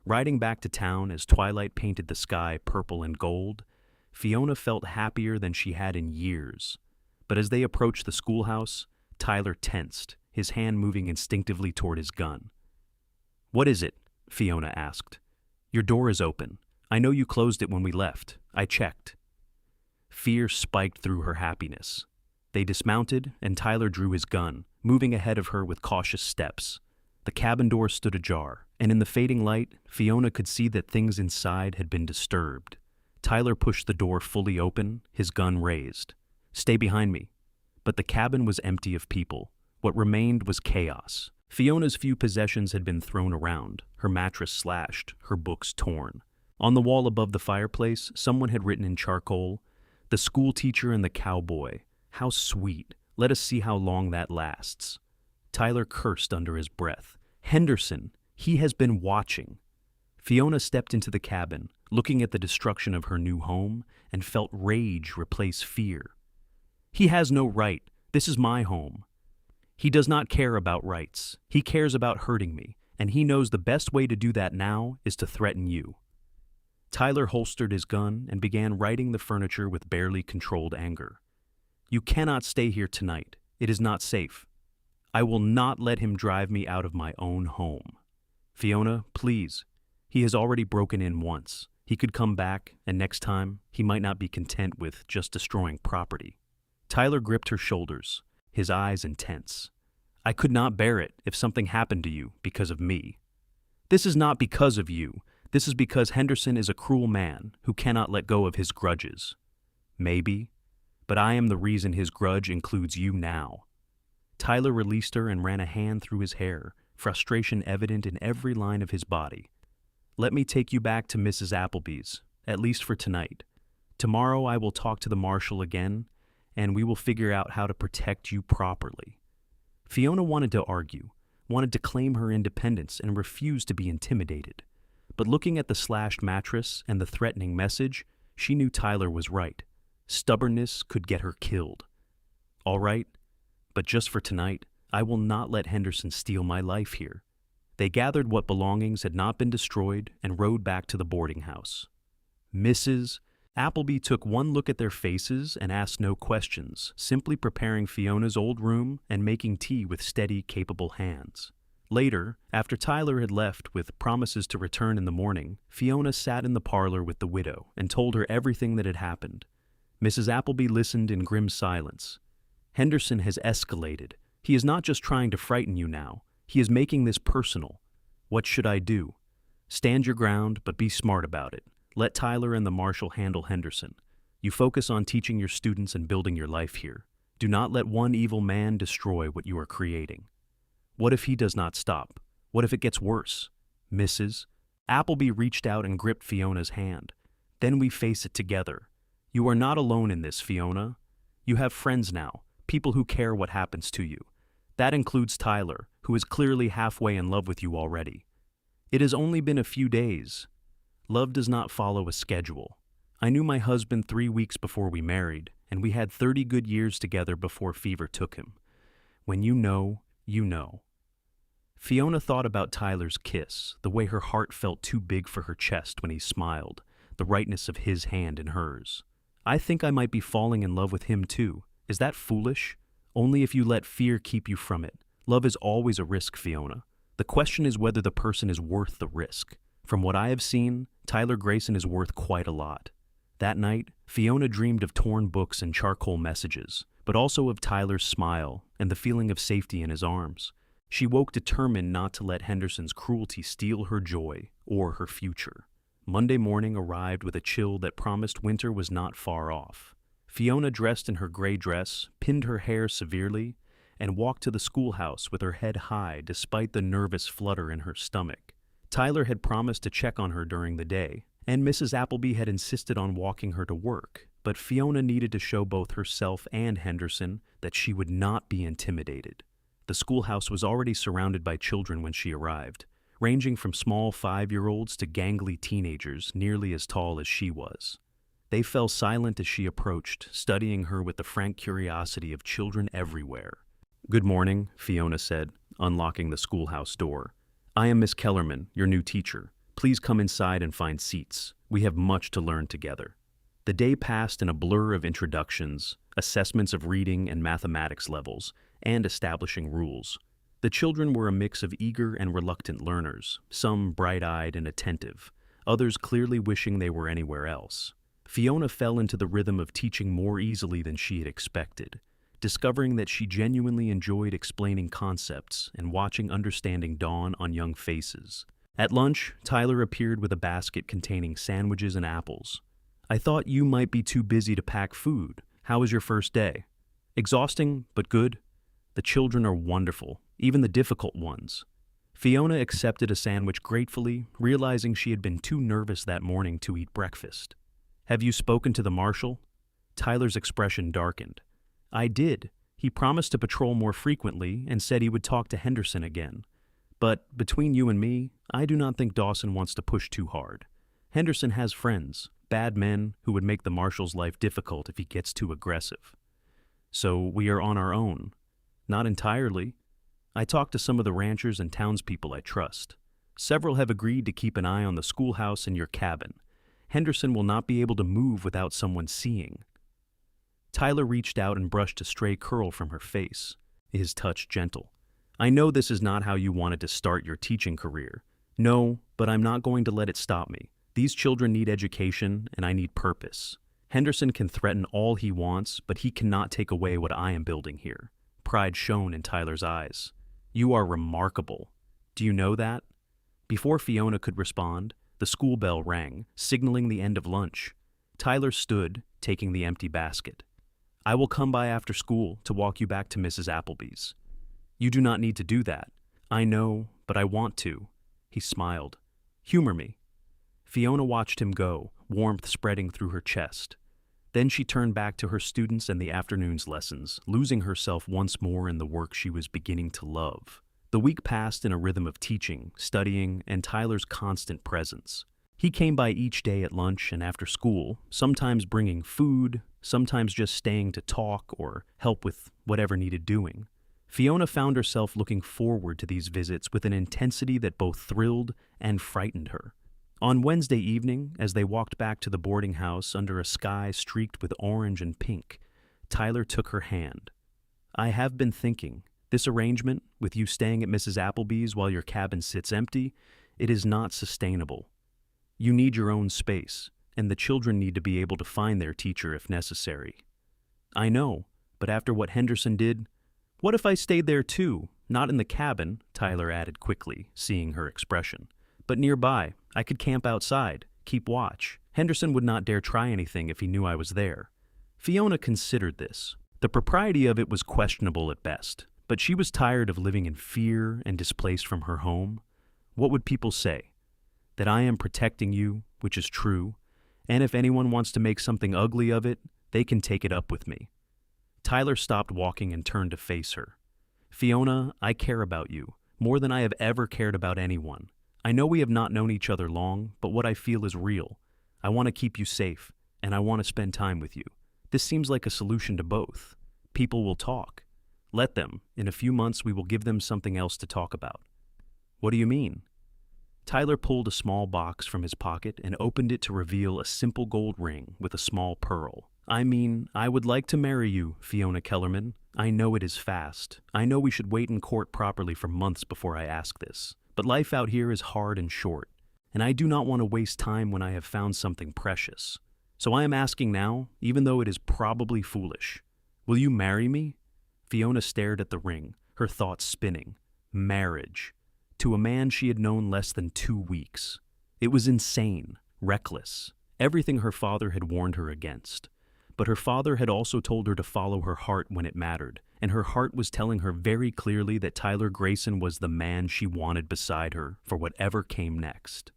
Riding back to town as twilight painted the sky purple and gold, Fiona felt happier than she had in years. But as they approached the schoolhouse, Tyler tensed, his hand moving instinctively toward his gun. "What is it?" Fiona asked. "Your door is open. I know you closed it when we left. I checked." Fear spiked through her happiness. They dismounted, and Tyler drew his gun, moving ahead of her with cautious steps. The cabin door stood ajar, and in the fading light, Fiona could see that things inside had been disturbed. Tyler pushed the door fully open, his gun raised. "Stay behind me." But the cabin was empty of people. What remained was chaos. Fiona's few possessions had been thrown around, her mattress slashed, her books torn. On the wall above the fireplace, someone had written in charcoal, "The school teacher and the cowboy. How sweet. Let us see how long that lasts." Tyler cursed under his breath. "Henderson, he has been watching." Fiona stepped into the cabin, looking at the destruction of her new home, and felt rage replace fear. "He has no right. This is my home." "He does not care about rights. He cares about hurting me, and he knows the best way to do that now is to threaten you." Tyler holstered his gun and began righting the furniture with barely controlled anger. "You cannot stay here tonight. It is not safe. I will not let him drive me out of my own home. Fiona, please. He has already broken in once. He could come back, and next time, he might not be content with just destroying property." Tyler gripped her shoulders, his eyes intense. "I could not bear it if something happened to you because of me. This is not because of you. This is because Henderson is a cruel man who cannot let go of his grudges. Maybe, but I am the reason his grudge includes you now." Tyler released her and ran a hand through his hair, frustration evident in every line of his body. "Let me take you back to Mrs. Appleby's, at least for tonight. Tomorrow I will talk to the marshal again, and we will figure out how to protect you properly." Fiona wanted to argue, wanted to claim her independence, and refused to be intimidated. But looking at the slashed mattress and the threatening message, she knew Tyler was right. Stubbornness could get her killed. "All right, but just for tonight, I will not let Henderson steal my life here." They gathered what belongings had not been destroyed and rode back to the boarding house. Mrs. Appleby took one look at their faces and asked no questions, simply preparing Fiona's old room and making tea with steady, capable hands. Later, after Tyler had left with promises to return in the morning, Fiona sat in the parlor with the widow and told her everything that had happened. Mrs. Appleby listened in grim silence. "Henderson has escalated. He is not just trying to frighten you now. He is making this personal. What should I do? Stand your ground, but be smart about it. Let Tyler and the marshal handle Henderson. You focus on teaching your students and building your life here. Do not let one evil man destroy what you are creating. What if he does not stop? What if it gets worse?" Mrs. Appleby reached out and gripped Fiona's hand. "Then we face it together. You are not alone in this, Fiona. You have friends now, people who care what happens to you. That includes Tyler, who is clearly halfway in love with you already. It has only been a few days. Love does not follow a schedule. I knew my husband 3 weeks before we married, and we had 30 good years together before fever took him. When you know, you know. Fiona thought about Tyler's kiss, the way her heart felt too big for her chest when he smiled, the rightness of his hand in hers. I think I might be falling in love with him too. Is that foolish? Only if you let fear keep you from it. Love is always a risk, Fiona. The question is whether the person is worth the risk. From what I have seen, Tyler Greyson is worth quite a lot. That night, Fiona dreamed of torn books and charcoal messages, but also of Tyler's smile and the feeling of safety in his arms. She woke determined not to let Henderson's cruelty steal her joy or her future. Monday morning arrived with a chill that promised winter was not far off. Fiona dressed in her gray dress, pinned her hair severely, and walked to the schoolhouse with her head high despite the nervous flutter in her stomach. Tyler had promised to check on her during the day, and Mrs. Appleby had insisted on walking her to work, but Fiona needed to show both herself and Henderson that she would not be intimidated. The schoolhouse was already surrounded by children when she arrived, ranging from small 5-year-olds to gangly teenagers nearly as tall as she was. They fell silent as she approached, studying her with the frank curiosity of children everywhere. "Good morning," Fiona said, unlocking the schoolhouse door. "I am Miss Kellerman, your new teacher. Please come inside and find seats. We have much to learn together." The day passed in a blur of introductions, assessments of reading and mathematics levels, and establishing rules. The children were a mix of eager and reluctant learners, some bright-eyed and attentive, others clearly wishing they were anywhere else. Fiona fell into the rhythm of teaching more easily than she had expected, discovering that she genuinely enjoyed explaining concepts and watching understanding dawn on young faces. At lunch, Tyler appeared with a basket containing sandwiches and apples. "I thought you might be too busy to pack food. How was your first day?" "Exhausting, but good. The children are wonderful, even the difficult ones." Fiona accepted a sandwich gratefully, realizing she had been too nervous that morning to eat breakfast. "Have you spoken to the marshal?" Tyler's expression darkened. "I did. He promised to patrol more frequently and said he would talk to Henderson again. But between you and me, I do not think Dawson wants to push too hard. Henderson has friends, bad men who would make the marshal's life difficult if he gets too aggressive. So we are on our own." "Not entirely. I talked to some of the ranchers and townspeople I trust. Several have agreed to keep an eye on the schoolhouse and your cabin. Henderson will not be able to move without someone seeing." Tyler reached out and brushed a stray curl from her face, his touch gentle. "I know this is not how you wanted to start your teaching career. No, but I'm not going to let it stop me. These children need education, and I need purpose. Henderson can threaten all he wants, but he cannot take away what I am building here." Pride shone in Tyler's eyes. "You are remarkable. Do you know that?" Before Fiona could respond, the school bell rang, signaling the end of lunch. Tyler stood, taking the empty basket. "I will come by after school to walk you back to Mrs. Appleby's." "You do not need to do that." "I know, but I want to." He smiled. "Humor me." Fiona watched him go, warmth spreading through her chest. Then she turned back to her students and the afternoon's lessons, losing herself once more in the work she was beginning to love. The week passed in a rhythm of teaching, studying, and Tyler's constant presence. He came by each day at lunch and after school, sometimes bringing food, sometimes just staying to talk or help with whatever needed doing. Fiona found herself looking forward to these visits with an intensity that both thrilled and frightened her. On Wednesday evening, as they walked back to the boarding house under a sky streaked with orange and pink, Tyler took her hand. "I have been thinking, this arrangement, with you staying at Mrs. Appleby's while your cabin sits empty, it is not sustainable. You need your own space, and the children need to be able to find their teacher if necessary." "I know, but after what Henderson did—" "What if I stayed there too? Not in the cabin," Tyler added quickly, seeing her expression. "But nearby. I could camp outside, keep watch. Henderson would not dare try anything if he knew I was there." Fiona considered this. The propriety of it was questionable at best, but she was tired of living in fear and displaced from her home. What would people say? That I am protecting you, which is true, and if anyone wants to make something ugly of it, they can take it up with me. Tyler stopped walking and turned to face her. Fiona, I care about you, more than I have ever cared about anyone. I know we have not known each other long, but what I feel is real. I want to keep you safe, and I want to spend time with you. This seems like a solution to both. People will talk. Let them. In a few months, we will give them something else to talk about. What do you mean? Tyler pulled a small box from his pocket and opened it to reveal a simple gold ring with a small pearl. I mean, I would like to marry you, Fiona Kellerman. I know it is fast. I know we should wait in court properly for months before I ask this. But life out here is hard and short, and I do not want to waste time when I have found something precious. So I am asking now, even though it is probably foolish. Will you marry me? Fiona stared at the ring, her thoughts spinning. Marriage. To a man she had known less than 2 weeks. It was insane, reckless, everything her father had warned her against. But her father had also told her to follow her heart when it mattered, and her heart was telling her very clearly that Tyler Greyson was the man she wanted beside her for whatever came next.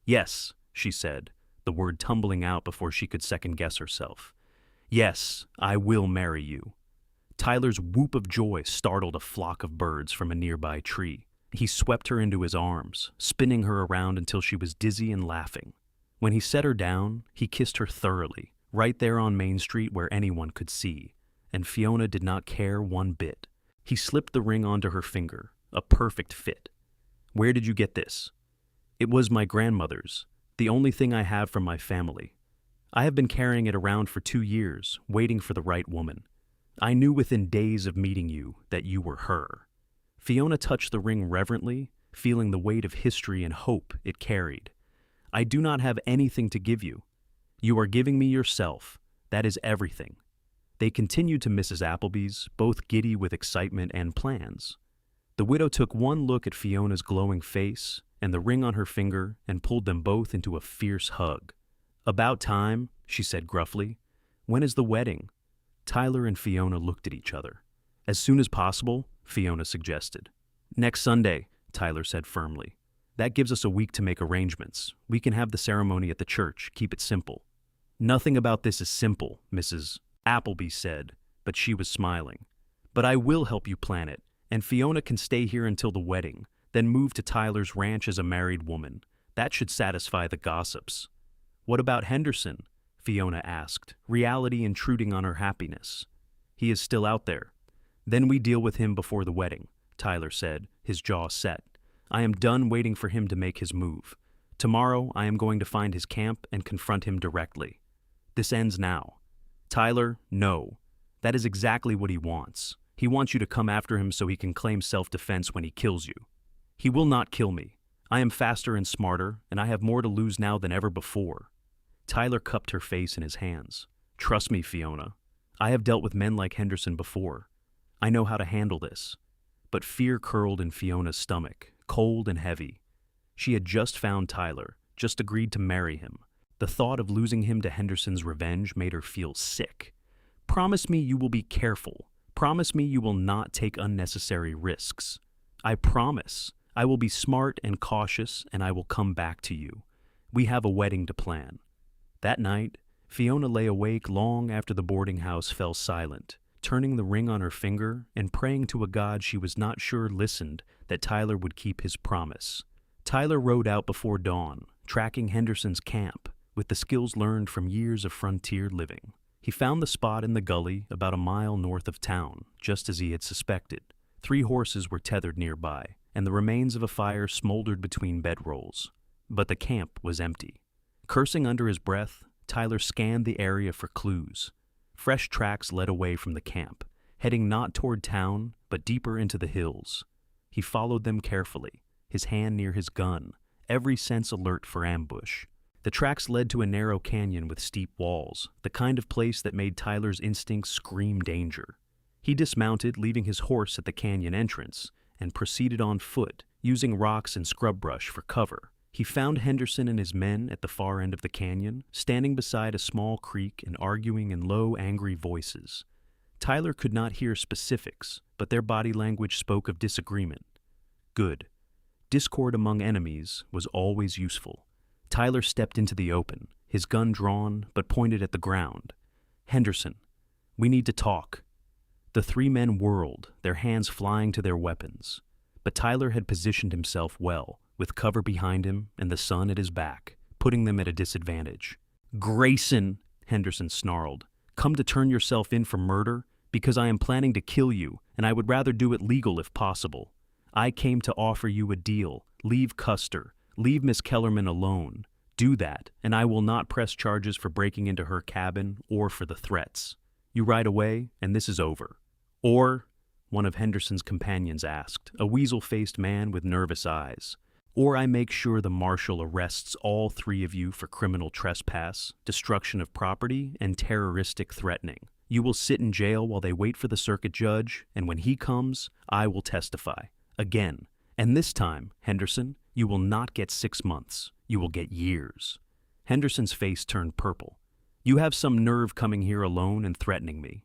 Yes, she said, the word tumbling out before she could second-guess herself. Yes, I will marry you. Tyler's whoop of joy startled a flock of birds from a nearby tree. He swept her into his arms, spinning her around until she was dizzy and laughing. When he set her down, he kissed her thoroughly, right there on Main Street where anyone could see, and Fiona did not care one bit. He slipped the ring onto her finger, a perfect fit. Where did you get this? It was my grandmother's, the only thing I have from my family. I have been carrying it around for 2 years, waiting for the right woman. I knew within days of meeting you that you were her. Fiona touched the ring reverently, feeling the weight of history and hope it carried. I do not have anything to give you. You are giving me yourself. That is everything. They continued to Mrs. Appleby's, both giddy with excitement and plans. The widow took one look at Fiona's glowing face and the ring on her finger and pulled them both into a fierce hug. About time, she said gruffly. When is the wedding? Tyler and Fiona looked at each other. As soon as possible, Fiona suggested. Next Sunday, Tyler said firmly. That gives us a week to make arrangements. We can have the ceremony at the church, keep it simple. Nothing about this is simple, Mrs. Appleby said, but she was smiling. But I will help you plan it, and Fiona can stay here until the wedding, then move to Tyler's ranch as a married woman. That should satisfy the gossips. What about Henderson? Fiona asked, reality intruding on her happiness. He is still out there. Then we deal with him before the wedding, Tyler said, his jaw set. I am done waiting for him to make his move. Tomorrow I am going to find his camp and confront him directly. This ends now. Tyler, no. That is exactly what he wants. He wants you to come after him so he can claim self-defense when he kills you. He will not kill me. I am faster and smarter, and I have more to lose now than ever before. Tyler cupped her face in his hands. Trust me, Fiona. I have dealt with men like Henderson before. I know how to handle this. But fear curled in Fiona's stomach, cold and heavy. She had just found Tyler, just agreed to marry him. The thought of losing him to Henderson's revenge made her feel sick. Promise me you will be careful. Promise me you will not take unnecessary risks. I promise. I will be smart and cautious, and I will come back to you. We have a wedding to plan. That night, Fiona lay awake long after the boarding house fell silent, turning the ring on her finger and praying to a God she was not sure listened that Tyler would keep his promise. Tyler rode out before dawn, tracking Henderson's camp, with the skills learned from years of frontier living. He found the spot in the gully about a mile north of town, just as he had suspected. 3 horses were tethered nearby, and the remains of a fire smoldered between bedrolls. But the camp was empty. Cursing under his breath, Tyler scanned the area for clues. Fresh tracks led away from the camp, heading not toward town, but deeper into the hills. He followed them carefully, his hand near his gun, every sense alert for ambush. The tracks led to a narrow canyon with steep walls, the kind of place that made Tyler's instincts scream danger. He dismounted, leaving his horse at the canyon entrance, and proceeded on foot, using rocks and scrub brush for cover. He found Henderson and his men at the far end of the canyon, standing beside a small creek and arguing in low, angry voices. Tyler could not hear specifics, but their body language spoke of disagreement. Good. Discord among enemies was always useful. Tyler stepped into the open, his gun drawn but pointed at the ground. Henderson, we need to talk. The three men whirled, their hands flying to their weapons. But Tyler had positioned himself well, with cover behind him and the sun at his back, putting them at a disadvantage. "Greyson," Henderson snarled, "come to turn yourself in for murder? Because I am planning to kill you, and I would rather do it legal if possible. I came to offer you a deal. Leave Custer. Leave Miss Kellerman alone. Do that, and I will not press charges for breaking into her cabin or for the threats. You ride away, and this is over. Or," one of Henderson's companions asked, a weasel-faced man with nervous eyes, "or I make sure the marshal arrests all three of you for criminal trespass, destruction of property, and terroristic threatening. You will sit in jail while they wait for the circuit judge, and when he comes, I will testify. Again. And this time, Henderson, you will not get 6 months. You will get years." Henderson's face turned purple. "You have some nerve coming here alone and threatening me.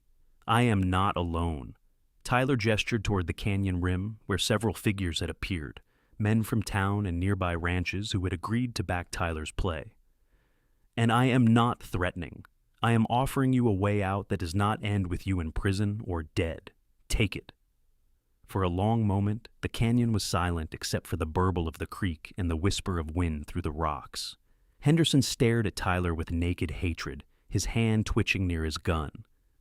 I am not alone." Tyler gestured toward the canyon rim, where several figures had appeared, men from town and nearby ranches who had agreed to back Tyler's play. "And I am not threatening. I am offering you a way out that does not end with you in prison or dead. Take it." For a long moment, the canyon was silent except for the burble of the creek and the whisper of wind through the rocks. Henderson stared at Tyler with naked hatred, his hand twitching near his gun.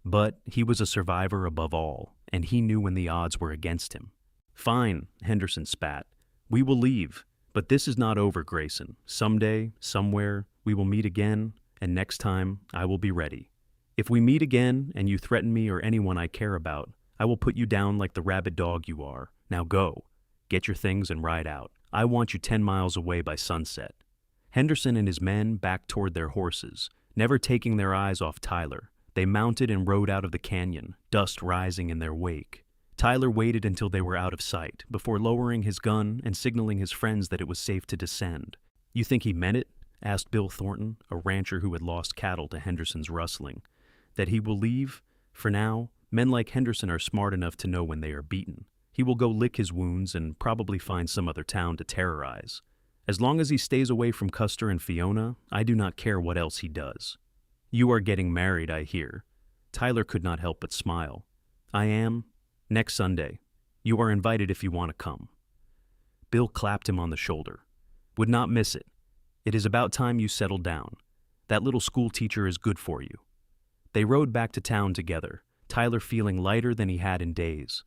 But he was a survivor above all, and he knew when the odds were against him. "Fine," Henderson spat. "We will leave. But this is not over, Greyson. Someday, somewhere, we will meet again, and next time, I will be ready. If we meet again and you threaten me or anyone I care about, I will put you down like the rabid dog you are. Now go. Get your things and ride out. I want you 10 miles away by sunset." Henderson and his men backed toward their horses, never taking their eyes off Tyler. They mounted and rode out of the canyon, dust rising in their wake. Tyler waited until they were out of sight, before lowering his gun and signaling his friends that it was safe to descend. "You think he meant it?" asked Bill Thornton, a rancher who had lost cattle to Henderson's rustling. "That he will leave? For now, men like Henderson are smart enough to know when they are beaten. He will go lick his wounds and probably find some other town to terrorize. As long as he stays away from Custer and Fiona, I do not care what else he does." "You are getting married, I hear." Tyler could not help but smile. "I am. Next Sunday. You are invited if you want to come." Bill clapped him on the shoulder. "Would not miss it. It is about time you settled down. That little school teacher is good for you." They rode back to town together, Tyler feeling lighter than he had in days.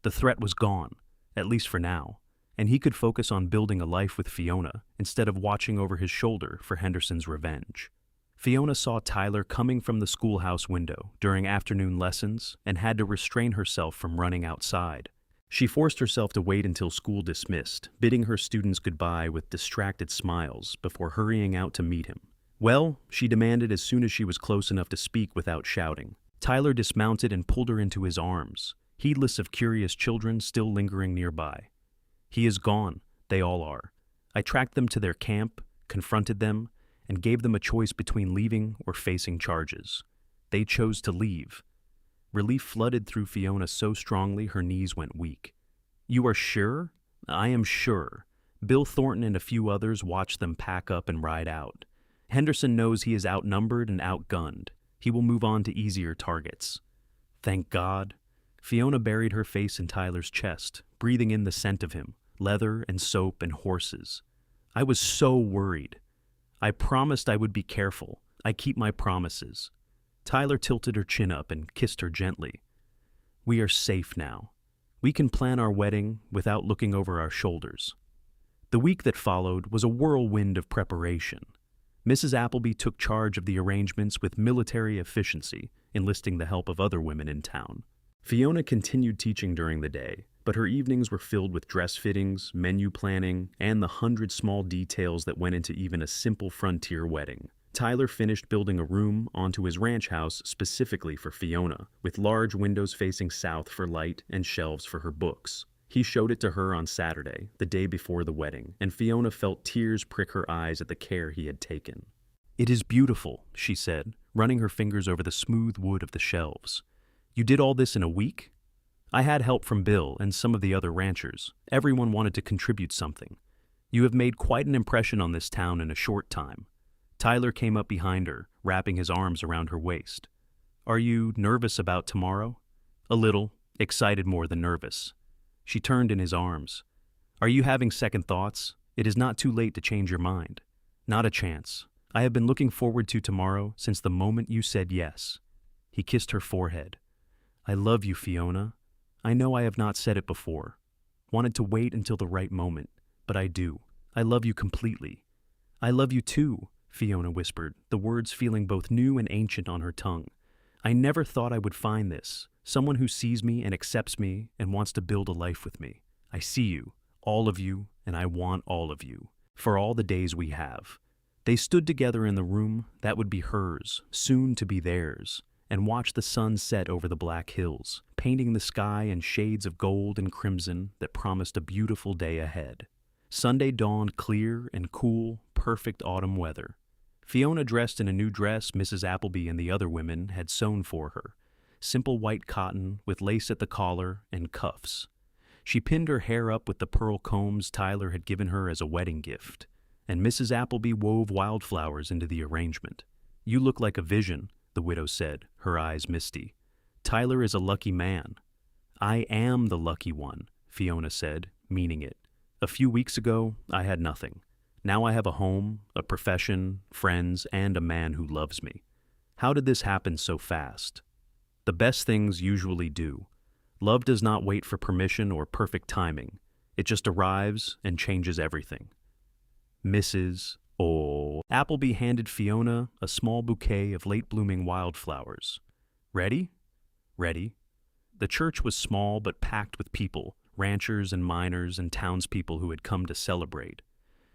The threat was gone, at least for now, and he could focus on building a life with Fiona instead of watching over his shoulder for Henderson's revenge. Fiona saw Tyler coming from the schoolhouse window during afternoon lessons and had to restrain herself from running outside. She forced herself to wait until school dismissed, bidding her students goodbye with distracted smiles before hurrying out to meet him. "Well," she demanded as soon as she was close enough to speak without shouting. Tyler dismounted and pulled her into his arms, heedless of curious children still lingering nearby. "He is gone. They all are. I tracked them to their camp, confronted them, and gave them a choice between leaving or facing charges. They chose to leave." Relief flooded through Fiona so strongly her knees went weak. "You are sure?" "I am sure." Bill Thornton and a few others watched them pack up and ride out. Henderson knows he is outnumbered and outgunned. He will move on to easier targets. "Thank God." Fiona buried her face in Tyler's chest, breathing in the scent of him, leather and soap and horses. "I was so worried. I promised I would be careful. I keep my promises." Tyler tilted her chin up and kissed her gently. "We are safe now. We can plan our wedding without looking over our shoulders." The week that followed was a whirlwind of preparation. Mrs. Appleby took charge of the arrangements with military efficiency, enlisting the help of other women in town. Fiona continued teaching during the day, but her evenings were filled with dress fittings, menu planning, and the 100 small details that went into even a simple frontier wedding. Tyler finished building a room onto his ranch house specifically for Fiona, with large windows facing south for light and shelves for her books. He showed it to her on Saturday, the day before the wedding, and Fiona felt tears prick her eyes at the care he had taken. "It is beautiful," she said, running her fingers over the smooth wood of the shelves. "You did all this in a week?" "I had help from Bill and some of the other ranchers. Everyone wanted to contribute something. You have made quite an impression on this town in a short time." Tyler came up behind her, wrapping his arms around her waist. "Are you nervous about tomorrow?" A little, excited more than nervous. She turned in his arms. Are you having second thoughts? It is not too late to change your mind. Not a chance. I have been looking forward to tomorrow since the moment you said yes. He kissed her forehead. I love you, Fiona. I know I have not said it before. Wanted to wait until the right moment, but I do. I love you completely. I love you too, Fiona whispered, the words feeling both new and ancient on her tongue. I never thought I would find this, someone who sees me and accepts me and wants to build a life with me. I see you, all of you, and I want all of you, for all the days we have. They stood together in the room that would be hers, soon to be theirs, and watched the sun set over the black hills, painting the sky in shades of gold and crimson that promised a beautiful day ahead. Sunday dawned clear and cool, perfect autumn weather. Fiona dressed in a new dress Mrs. Appleby and the other women had sewn for her, simple white cotton with lace at the collar and cuffs. She pinned her hair up with the pearl combs Tyler had given her as a wedding gift, and Mrs. Appleby wove wildflowers into the arrangement. You look like a vision, the widow said, her eyes misty. Tyler is a lucky man. I am the lucky one, Fiona said, meaning it. A few weeks ago, I had nothing. Now I have a home, a profession, friends, and a man who loves me. How did this happen so fast? The best things usually do. Love does not wait for permission or perfect timing. It just arrives and changes everything. Mrs. Appleby handed Fiona a small bouquet of late-blooming wildflowers. Ready? Ready. The church was small but packed with people, ranchers and miners and townspeople who had come to celebrate.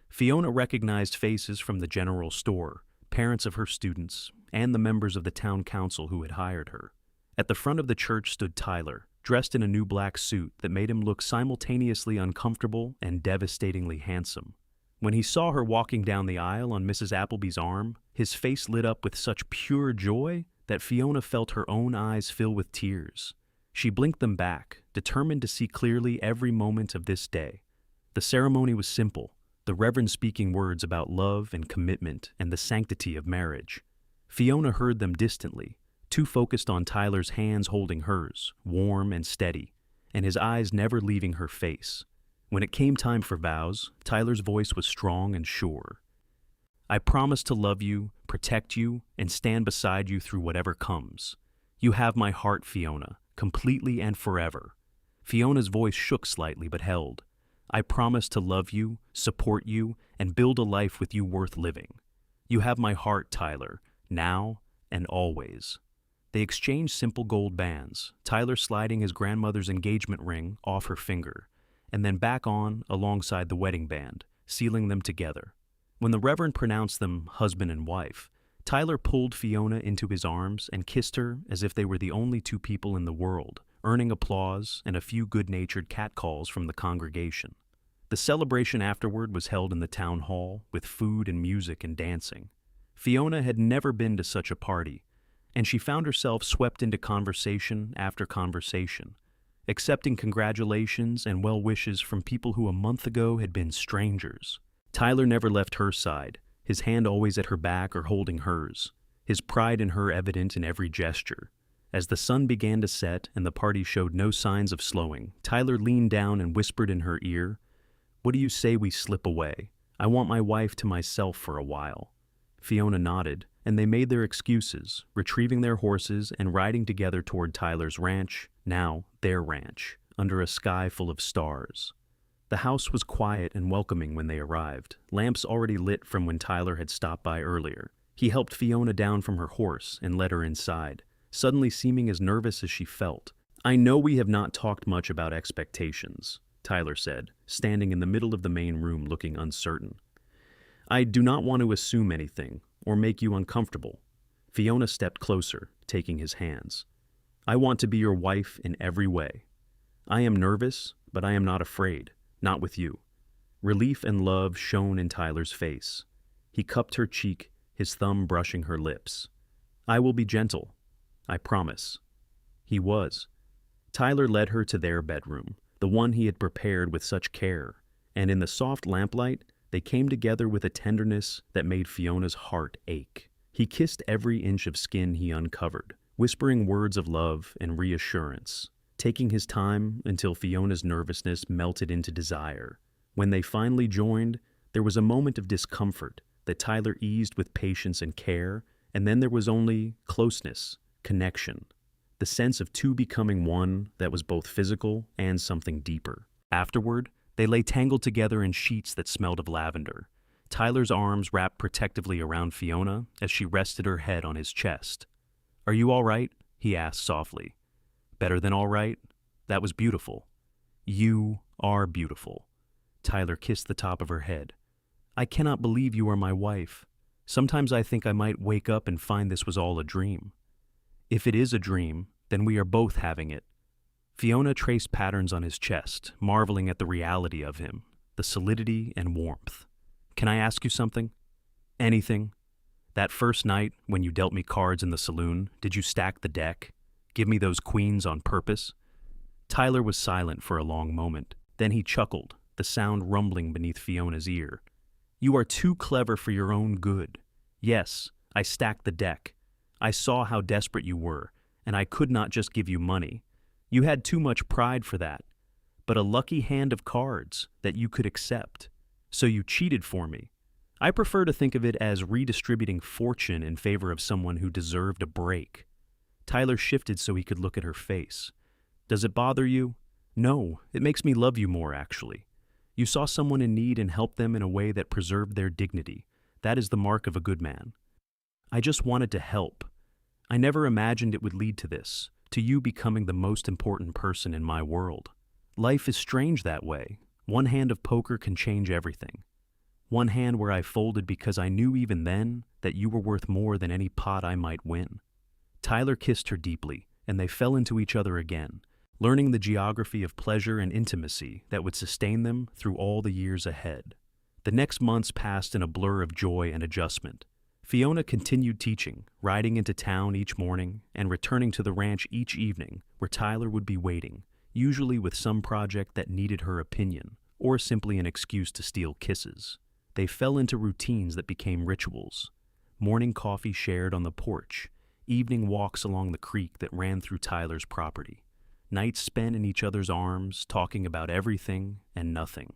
Fiona recognized faces from the general store, parents of her students, and the members of the town council who had hired her. At the front of the church stood Tyler, dressed in a new black suit that made him look simultaneously uncomfortable and devastatingly handsome. When he saw her walking down the aisle on Mrs. Appleby's arm, his face lit up with such pure joy that Fiona felt her own eyes fill with tears. She blinked them back, determined to see clearly every moment of this day. The ceremony was simple, the Reverend speaking words about love and commitment and the sanctity of marriage. Fiona heard them distantly, too focused on Tyler's hands holding hers, warm and steady, and his eyes never leaving her face. When it came time for vows, Tyler's voice was strong and sure. I promise to love you, protect you, and stand beside you through whatever comes. You have my heart, Fiona, completely and forever. Fiona's voice shook slightly but held. I promise to love you, support you, and build a life with you worth living. You have my heart, Tyler, now and always. They exchanged simple gold bands, Tyler sliding his grandmother's engagement ring off her finger, and then back on alongside the wedding band, sealing them together. When the Reverend pronounced them husband and wife, Tyler pulled Fiona into his arms and kissed her as if they were the only two people in the world, earning applause and a few good-natured catcalls from the congregation. The celebration afterward was held in the town hall with food and music and dancing. Fiona had never been to such a party, and she found herself swept into conversation after conversation, accepting congratulations and well wishes from people who a month ago had been strangers. Tyler never left her side, his hand always at her back or holding hers, his pride in her evident in every gesture. As the sun began to set and the party showed no signs of slowing, Tyler leaned down and whispered in her ear, "What do you say we slip away? I want my wife to myself for a while." Fiona nodded, and they made their excuses, retrieving their horses and riding together toward Tyler's ranch, now their ranch, under a sky full of stars. The house was quiet and welcoming when they arrived, lamps already lit from when Tyler had stopped by earlier. He helped Fiona down from her horse and led her inside, suddenly seeming as nervous as she felt. "I know we have not talked much about expectations," Tyler said, standing in the middle of the main room looking uncertain. "I do not want to assume anything or make you uncomfortable." Fiona stepped closer, taking his hands. "I want to be your wife in every way. I am nervous, but I am not afraid, not with you." Relief and love shone in Tyler's face. He cupped her cheek, his thumb brushing her lips. "I will be gentle. I promise." He was. Tyler led her to their bedroom, the one he had prepared with such care, and in the soft lamplight, they came together with a tenderness that made Fiona's heart ache. He kissed every inch of skin he uncovered, whispering words of love and reassurance, taking his time until Fiona's nervousness melted into desire. When they finally joined, there was a moment of discomfort that Tyler eased with patience and care, and then there was only closeness, connection, the sense of two becoming one that was both physical and something deeper. Afterward, they lay tangled together in sheets that smelled of lavender, Tyler's arms wrapped protectively around Fiona as she rested her head on his chest. "Are you all right?" he asked softly. "Better than all right? That was beautiful." "You are beautiful." Tyler kissed the top of her head. "I cannot believe you are my wife. Sometimes I think I might wake up and find this was all a dream." "If it is a dream, then we are both having it." Fiona traced patterns on his chest, marveling at the reality of him, the solidity and warmth. "Can I ask you something?" "Anything." "That first night, when you dealt me cards in the saloon, did you stack the deck? Give me those queens on purpose?" Tyler was silent for a long moment. Then he chuckled, the sound rumbling beneath Fiona's ear. "You are too clever for your own good. Yes, I stacked the deck. I saw how desperate you were, and I could not just give you money. You had too much pride for that, but a lucky hand of cards that you could accept. So you cheated for me. I prefer to think of it as redistributing fortune in favor of someone who deserved a break." Tyler shifted so he could look at her face. "Does it bother you?" "No, it makes me love you more, actually. You saw someone in need and helped them in a way that preserved their dignity. That is the mark of a good man. I just wanted to help. I never imagined it would lead to this, to you becoming the most important person in my world. Life is strange that way. One hand of poker can change everything. One hand where I folded because I knew even then that you were worth more than any pot I might win." Tyler kissed her deeply, and they fell into each other again, learning the geography of pleasure and intimacy that would sustain them through all the years ahead. The next months passed in a blur of joy and adjustment. Fiona continued teaching, riding into town each morning and returning to the ranch each evening, where Tyler would be waiting, usually with some project that needed her opinion, or simply an excuse to steal kisses. They fell into routines that became rituals. Morning coffee shared on the porch, evening walks along the creek that ran through Tyler's property, nights spent in each other's arms, talking about everything and nothing.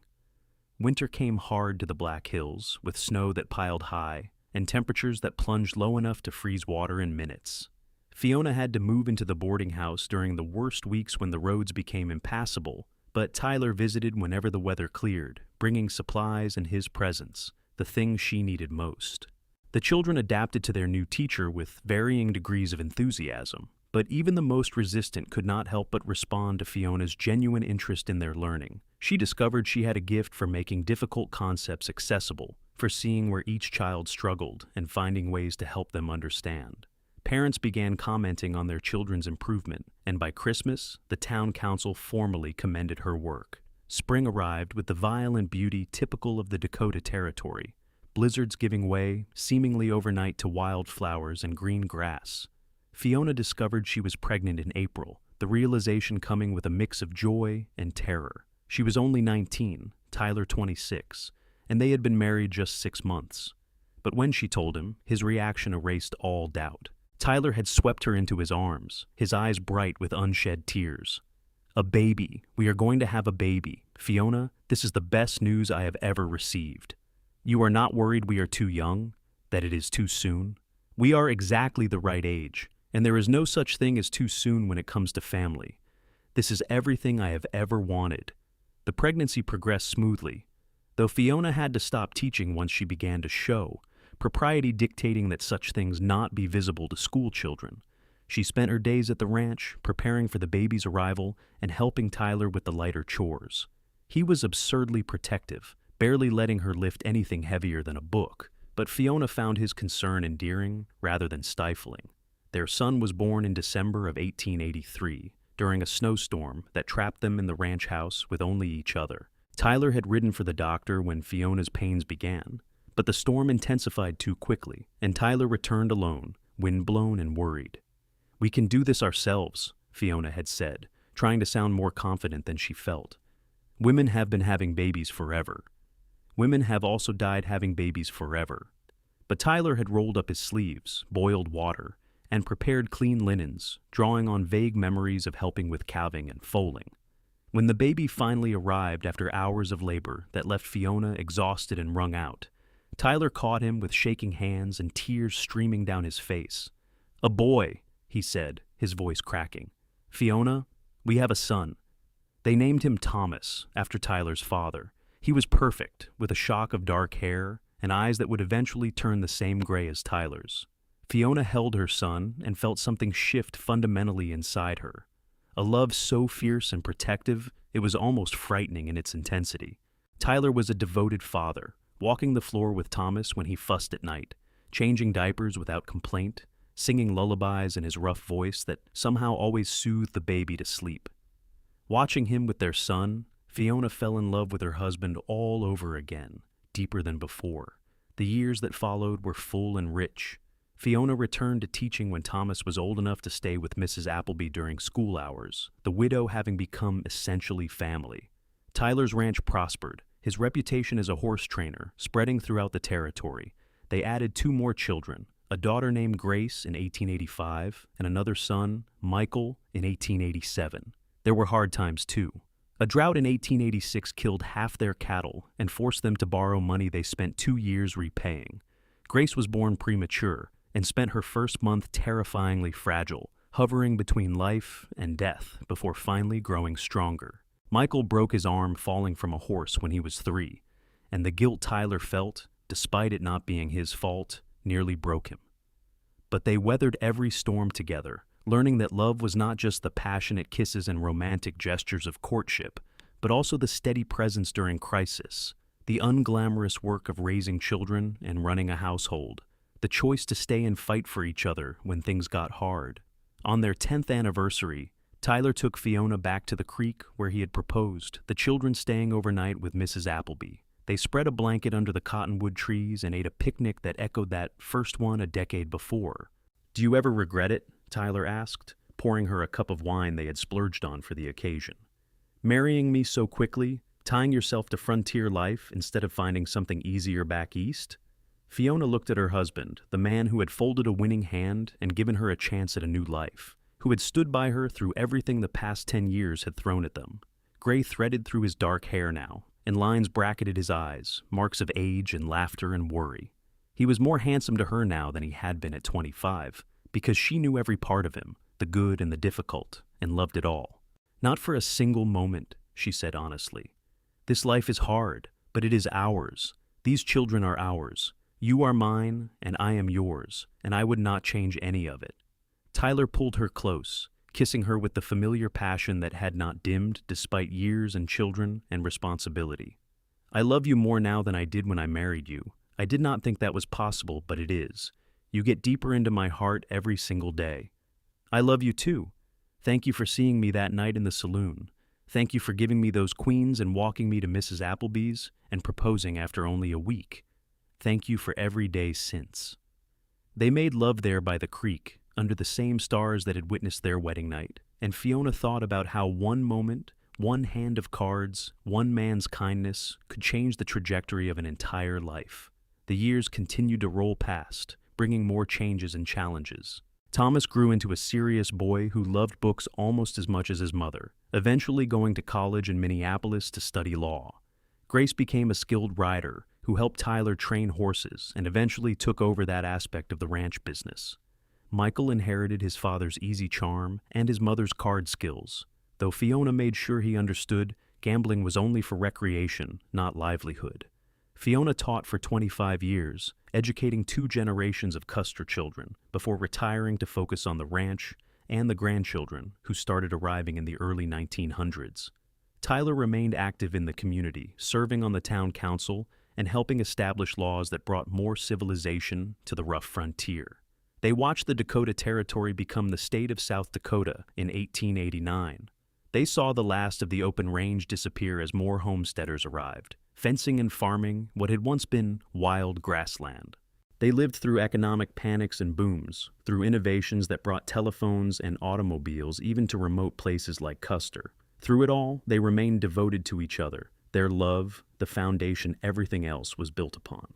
Winter came hard to the Black Hills, with snow that piled high, and temperatures that plunged low enough to freeze water in minutes. Fiona had to move into the boarding house during the worst weeks when the roads became impassable, but Tyler visited whenever the weather cleared, bringing supplies and his presence, the things she needed most. The children adapted to their new teacher with varying degrees of enthusiasm, but even the most resistant could not help but respond to Fiona's genuine interest in their learning. She discovered she had a gift for making difficult concepts accessible, for seeing where each child struggled and finding ways to help them understand. Parents began commenting on their children's improvement, and by Christmas, the town council formally commended her work. Spring arrived with the violent beauty typical of the Dakota territory, blizzards giving way, seemingly overnight, to wildflowers and green grass. Fiona discovered she was pregnant in April, the realization coming with a mix of joy and terror. She was only 19, Tyler 26, and they had been married just 6 months. But when she told him, his reaction erased all doubt. Tyler had swept her into his arms, his eyes bright with unshed tears. "A baby. We are going to have a baby. Fiona, this is the best news I have ever received. You are not worried we are too young, that it is too soon? We are exactly the right age, and there is no such thing as too soon when it comes to family. This is everything I have ever wanted." The pregnancy progressed smoothly, though Fiona had to stop teaching once she began to show, propriety dictating that such things not be visible to school children. She spent her days at the ranch, preparing for the baby's arrival and helping Tyler with the lighter chores. He was absurdly protective, barely letting her lift anything heavier than a book, but Fiona found his concern endearing rather than stifling. Their son was born in December of 1883, during a snowstorm that trapped them in the ranch house with only each other. Tyler had ridden for the doctor when Fiona's pains began, but the storm intensified too quickly, and Tyler returned alone, windblown and worried. "We can do this ourselves," Fiona had said, trying to sound more confident than she felt. "Women have been having babies forever. Women have also died having babies forever." But Tyler had rolled up his sleeves, boiled water, and prepared clean linens, drawing on vague memories of helping with calving and foaling. When the baby finally arrived after hours of labor that left Fiona exhausted and wrung out, Tyler caught him with shaking hands and tears streaming down his face. "A boy," he said, his voice cracking. "Fiona, we have a son." They named him Thomas, after Tyler's father. He was perfect, with a shock of dark hair and eyes that would eventually turn the same gray as Tyler's. Fiona held her son and felt something shift fundamentally inside her. A love so fierce and protective, it was almost frightening in its intensity. Tyler was a devoted father, walking the floor with Thomas when he fussed at night, changing diapers without complaint, singing lullabies in his rough voice that somehow always soothed the baby to sleep. Watching him with their son, Fiona fell in love with her husband all over again, deeper than before. The years that followed were full and rich. Fiona returned to teaching when Thomas was old enough to stay with Mrs. Appleby during school hours, the widow having become essentially family. Tyler's ranch prospered, his reputation as a horse trainer spreading throughout the territory. They added 2 more children, a daughter named Grace in 1885 and another son, Michael, in 1887. There were hard times too. A drought in 1886 killed half their cattle and forced them to borrow money they spent 2 years repaying. Grace was born premature and spent her first month terrifyingly fragile, hovering between life and death before finally growing stronger. Michael broke his arm falling from a horse when he was 3, and the guilt Tyler felt, despite it not being his fault, nearly broke him. But they weathered every storm together, learning that love was not just the passionate kisses and romantic gestures of courtship, but also the steady presence during crisis, the unglamorous work of raising children and running a household, the choice to stay and fight for each other when things got hard. On their 10th anniversary, Tyler took Fiona back to the creek where he had proposed, the children staying overnight with Mrs. Appleby. They spread a blanket under the cottonwood trees and ate a picnic that echoed that first one a decade before. "Do you ever regret it?" Tyler asked, pouring her a cup of wine they had splurged on for the occasion. "Marrying me so quickly, tying yourself to frontier life instead of finding something easier back east?" Fiona looked at her husband, the man who had folded a winning hand and given her a chance at a new life, who had stood by her through everything the past 10 years had thrown at them. Gray threaded through his dark hair now, and lines bracketed his eyes, marks of age and laughter and worry. He was more handsome to her now than he had been at 25, because she knew every part of him, the good and the difficult, and loved it all. "Not for a single moment," she said honestly. "This life is hard, but it is ours. These children are ours. You are mine, and I am yours, and I would not change any of it." Tyler pulled her close, kissing her with the familiar passion that had not dimmed despite years and children and responsibility. "I love you more now than I did when I married you. I did not think that was possible, but it is. You get deeper into my heart every single day. I love you too. Thank you for seeing me that night in the saloon. Thank you for giving me those queens and walking me to Mrs. Appleby's and proposing after only a week. Thank you for every day since." They made love there by the creek, under the same stars that had witnessed their wedding night, and Fiona thought about how one moment, one hand of cards, one man's kindness could change the trajectory of an entire life. The years continued to roll past, bringing more changes and challenges. Thomas grew into a serious boy who loved books almost as much as his mother, eventually going to college in Minneapolis to study law. Grace became a skilled rider who helped Tyler train horses and eventually took over that aspect of the ranch business. Michael inherited his father's easy charm and his mother's card skills, though Fiona made sure he understood gambling was only for recreation, not livelihood. Fiona taught for 25 years, educating 2 generations of Custer children before retiring to focus on the ranch and the grandchildren who started arriving in the early 1900s. Tyler remained active in the community, serving on the town council and helping establish laws that brought more civilization to the rough frontier. They watched the Dakota Territory become the state of South Dakota in 1889. They saw the last of the open range disappear as more homesteaders arrived, fencing and farming what had once been wild grassland. They lived through economic panics and booms, through innovations that brought telephones and automobiles even to remote places like Custer. Through it all, they remained devoted to each other, their love, the foundation everything else was built upon.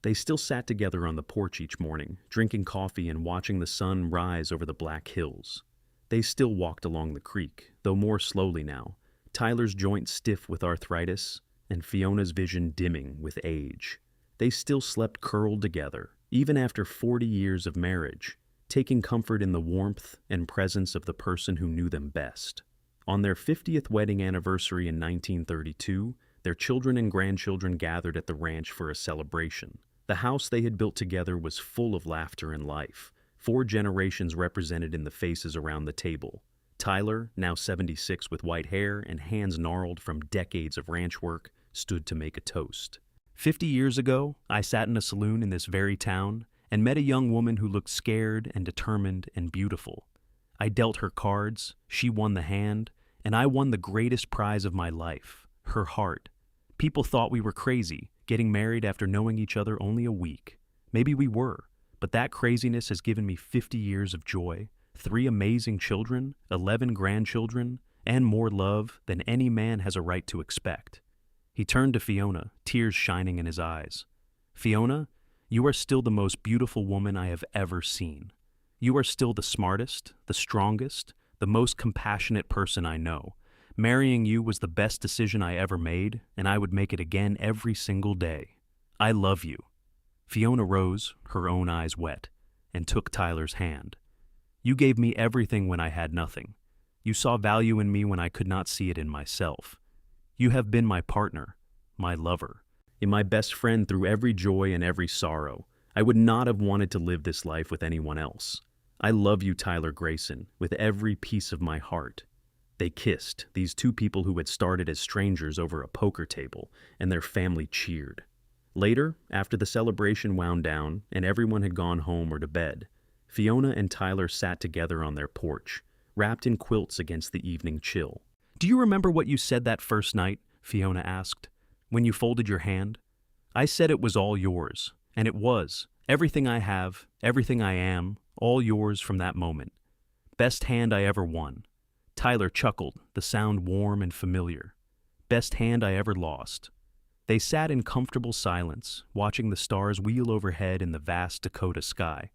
They still sat together on the porch each morning, drinking coffee and watching the sun rise over the Black Hills. They still walked along the creek, though more slowly now, Tyler's joints stiff with arthritis and Fiona's vision dimming with age. They still slept curled together, even after 40 years of marriage, taking comfort in the warmth and presence of the person who knew them best. On their 50th wedding anniversary in 1932, their children and grandchildren gathered at the ranch for a celebration. The house they had built together was full of laughter and life, 4 generations represented in the faces around the table. Tyler, now 76 with white hair and hands gnarled from decades of ranch work, stood to make a toast. 50 years ago, I sat in a saloon in this very town and met a young woman who looked scared and determined and beautiful. I dealt her cards, she won the hand, and I won the greatest prize of my life, her heart. People thought we were crazy, getting married after knowing each other only a week. Maybe we were, but that craziness has given me 50 years of joy, 3 amazing children, 11 grandchildren, and more love than any man has a right to expect. He turned to Fiona, tears shining in his eyes. Fiona, you are still the most beautiful woman I have ever seen. You are still the smartest, the strongest, the most compassionate person I know. Marrying you was the best decision I ever made, and I would make it again every single day. I love you. Fiona rose, her own eyes wet, and took Tyler's hand. You gave me everything when I had nothing. You saw value in me when I could not see it in myself. You have been my partner, my lover, and my best friend through every joy and every sorrow. I would not have wanted to live this life with anyone else. I love you, Tyler Greyson, with every piece of my heart. They kissed, these 2 people who had started as strangers over a poker table, and their family cheered. Later, after the celebration wound down and everyone had gone home or to bed, Fiona and Tyler sat together on their porch, wrapped in quilts against the evening chill. "Do you remember what you said that first night?" Fiona asked. "When you folded your hand?" "I said it was all yours, and it was. Everything I have, everything I am, all yours from that moment. Best hand I ever won." Tyler chuckled, the sound warm and familiar. "Best hand I ever lost." They sat in comfortable silence, watching the stars wheel overhead in the vast Dakota sky.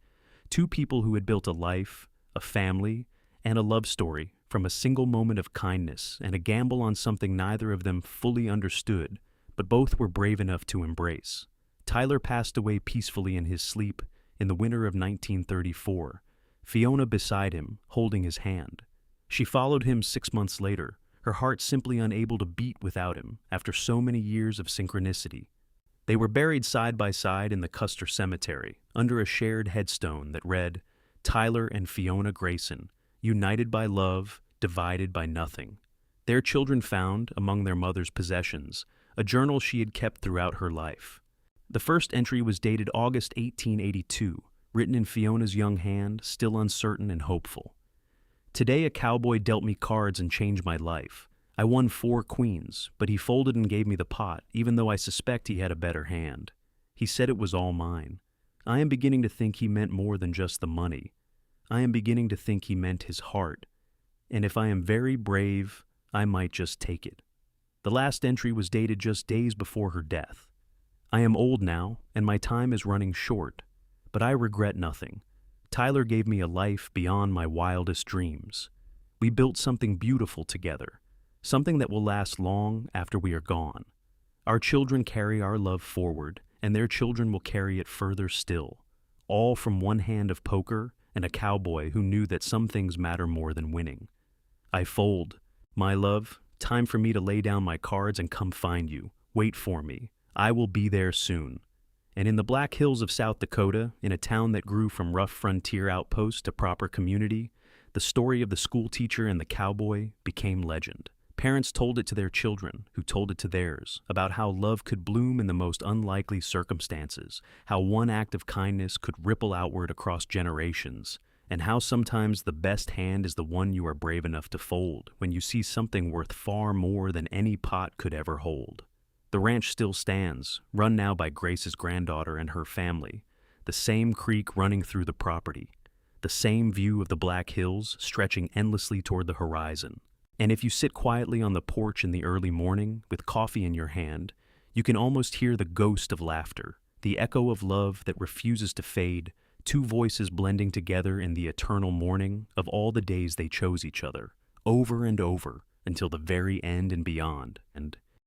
2 people who had built a life, a family, and a love story from a single moment of kindness and a gamble on something neither of them fully understood, but both were brave enough to embrace. Tyler passed away peacefully in his sleep in the winter of 1934, Fiona beside him, holding his hand. She followed him 6 months later, her heart simply unable to beat without him after so many years of synchronicity. They were buried side by side in the Custer cemetery, under a shared headstone that read, "Tyler and Fiona Greyson, united by love, divided by nothing." Their children found, among their mother's possessions, a journal she had kept throughout her life. The first entry was dated August 1882, written in Fiona's young hand, still uncertain and hopeful. "Today a cowboy dealt me cards and changed my life. I won 4 queens, but he folded and gave me the pot, even though I suspect he had a better hand. He said it was all mine. I am beginning to think he meant more than just the money. I am beginning to think he meant his heart. And if I am very brave, I might just take it." The last entry was dated just days before her death. "I am old now, and my time is running short, but I regret nothing. Tyler gave me a life beyond my wildest dreams. We built something beautiful together, something that will last long after we are gone. Our children carry our love forward, and their children will carry it further still, all from one hand of poker and a cowboy who knew that some things matter more than winning. I fold. My love, time for me to lay down my cards and come find you. Wait for me. I will be there soon." And in the Black Hills of South Dakota, in a town that grew from rough frontier outpost to proper community, the story of the schoolteacher and the cowboy became legend. Parents told it to their children, who told it to theirs, about how love could bloom in the most unlikely circumstances, how one act of kindness could ripple outward across generations, and how sometimes the best hand is the one you are brave enough to fold when you see something worth far more than any pot could ever hold. The ranch still stands, run now by Grace's granddaughter and her family, the same creek running through the property, the same view of the Black Hills stretching endlessly toward the horizon. And if you sit quietly on the porch in the early morning with coffee in your hand, you can almost hear the ghost of laughter, the echo of love that refuses to fade, two voices blending together in the eternal mourning of all the days they chose each other, over and over, until the very end and beyond. And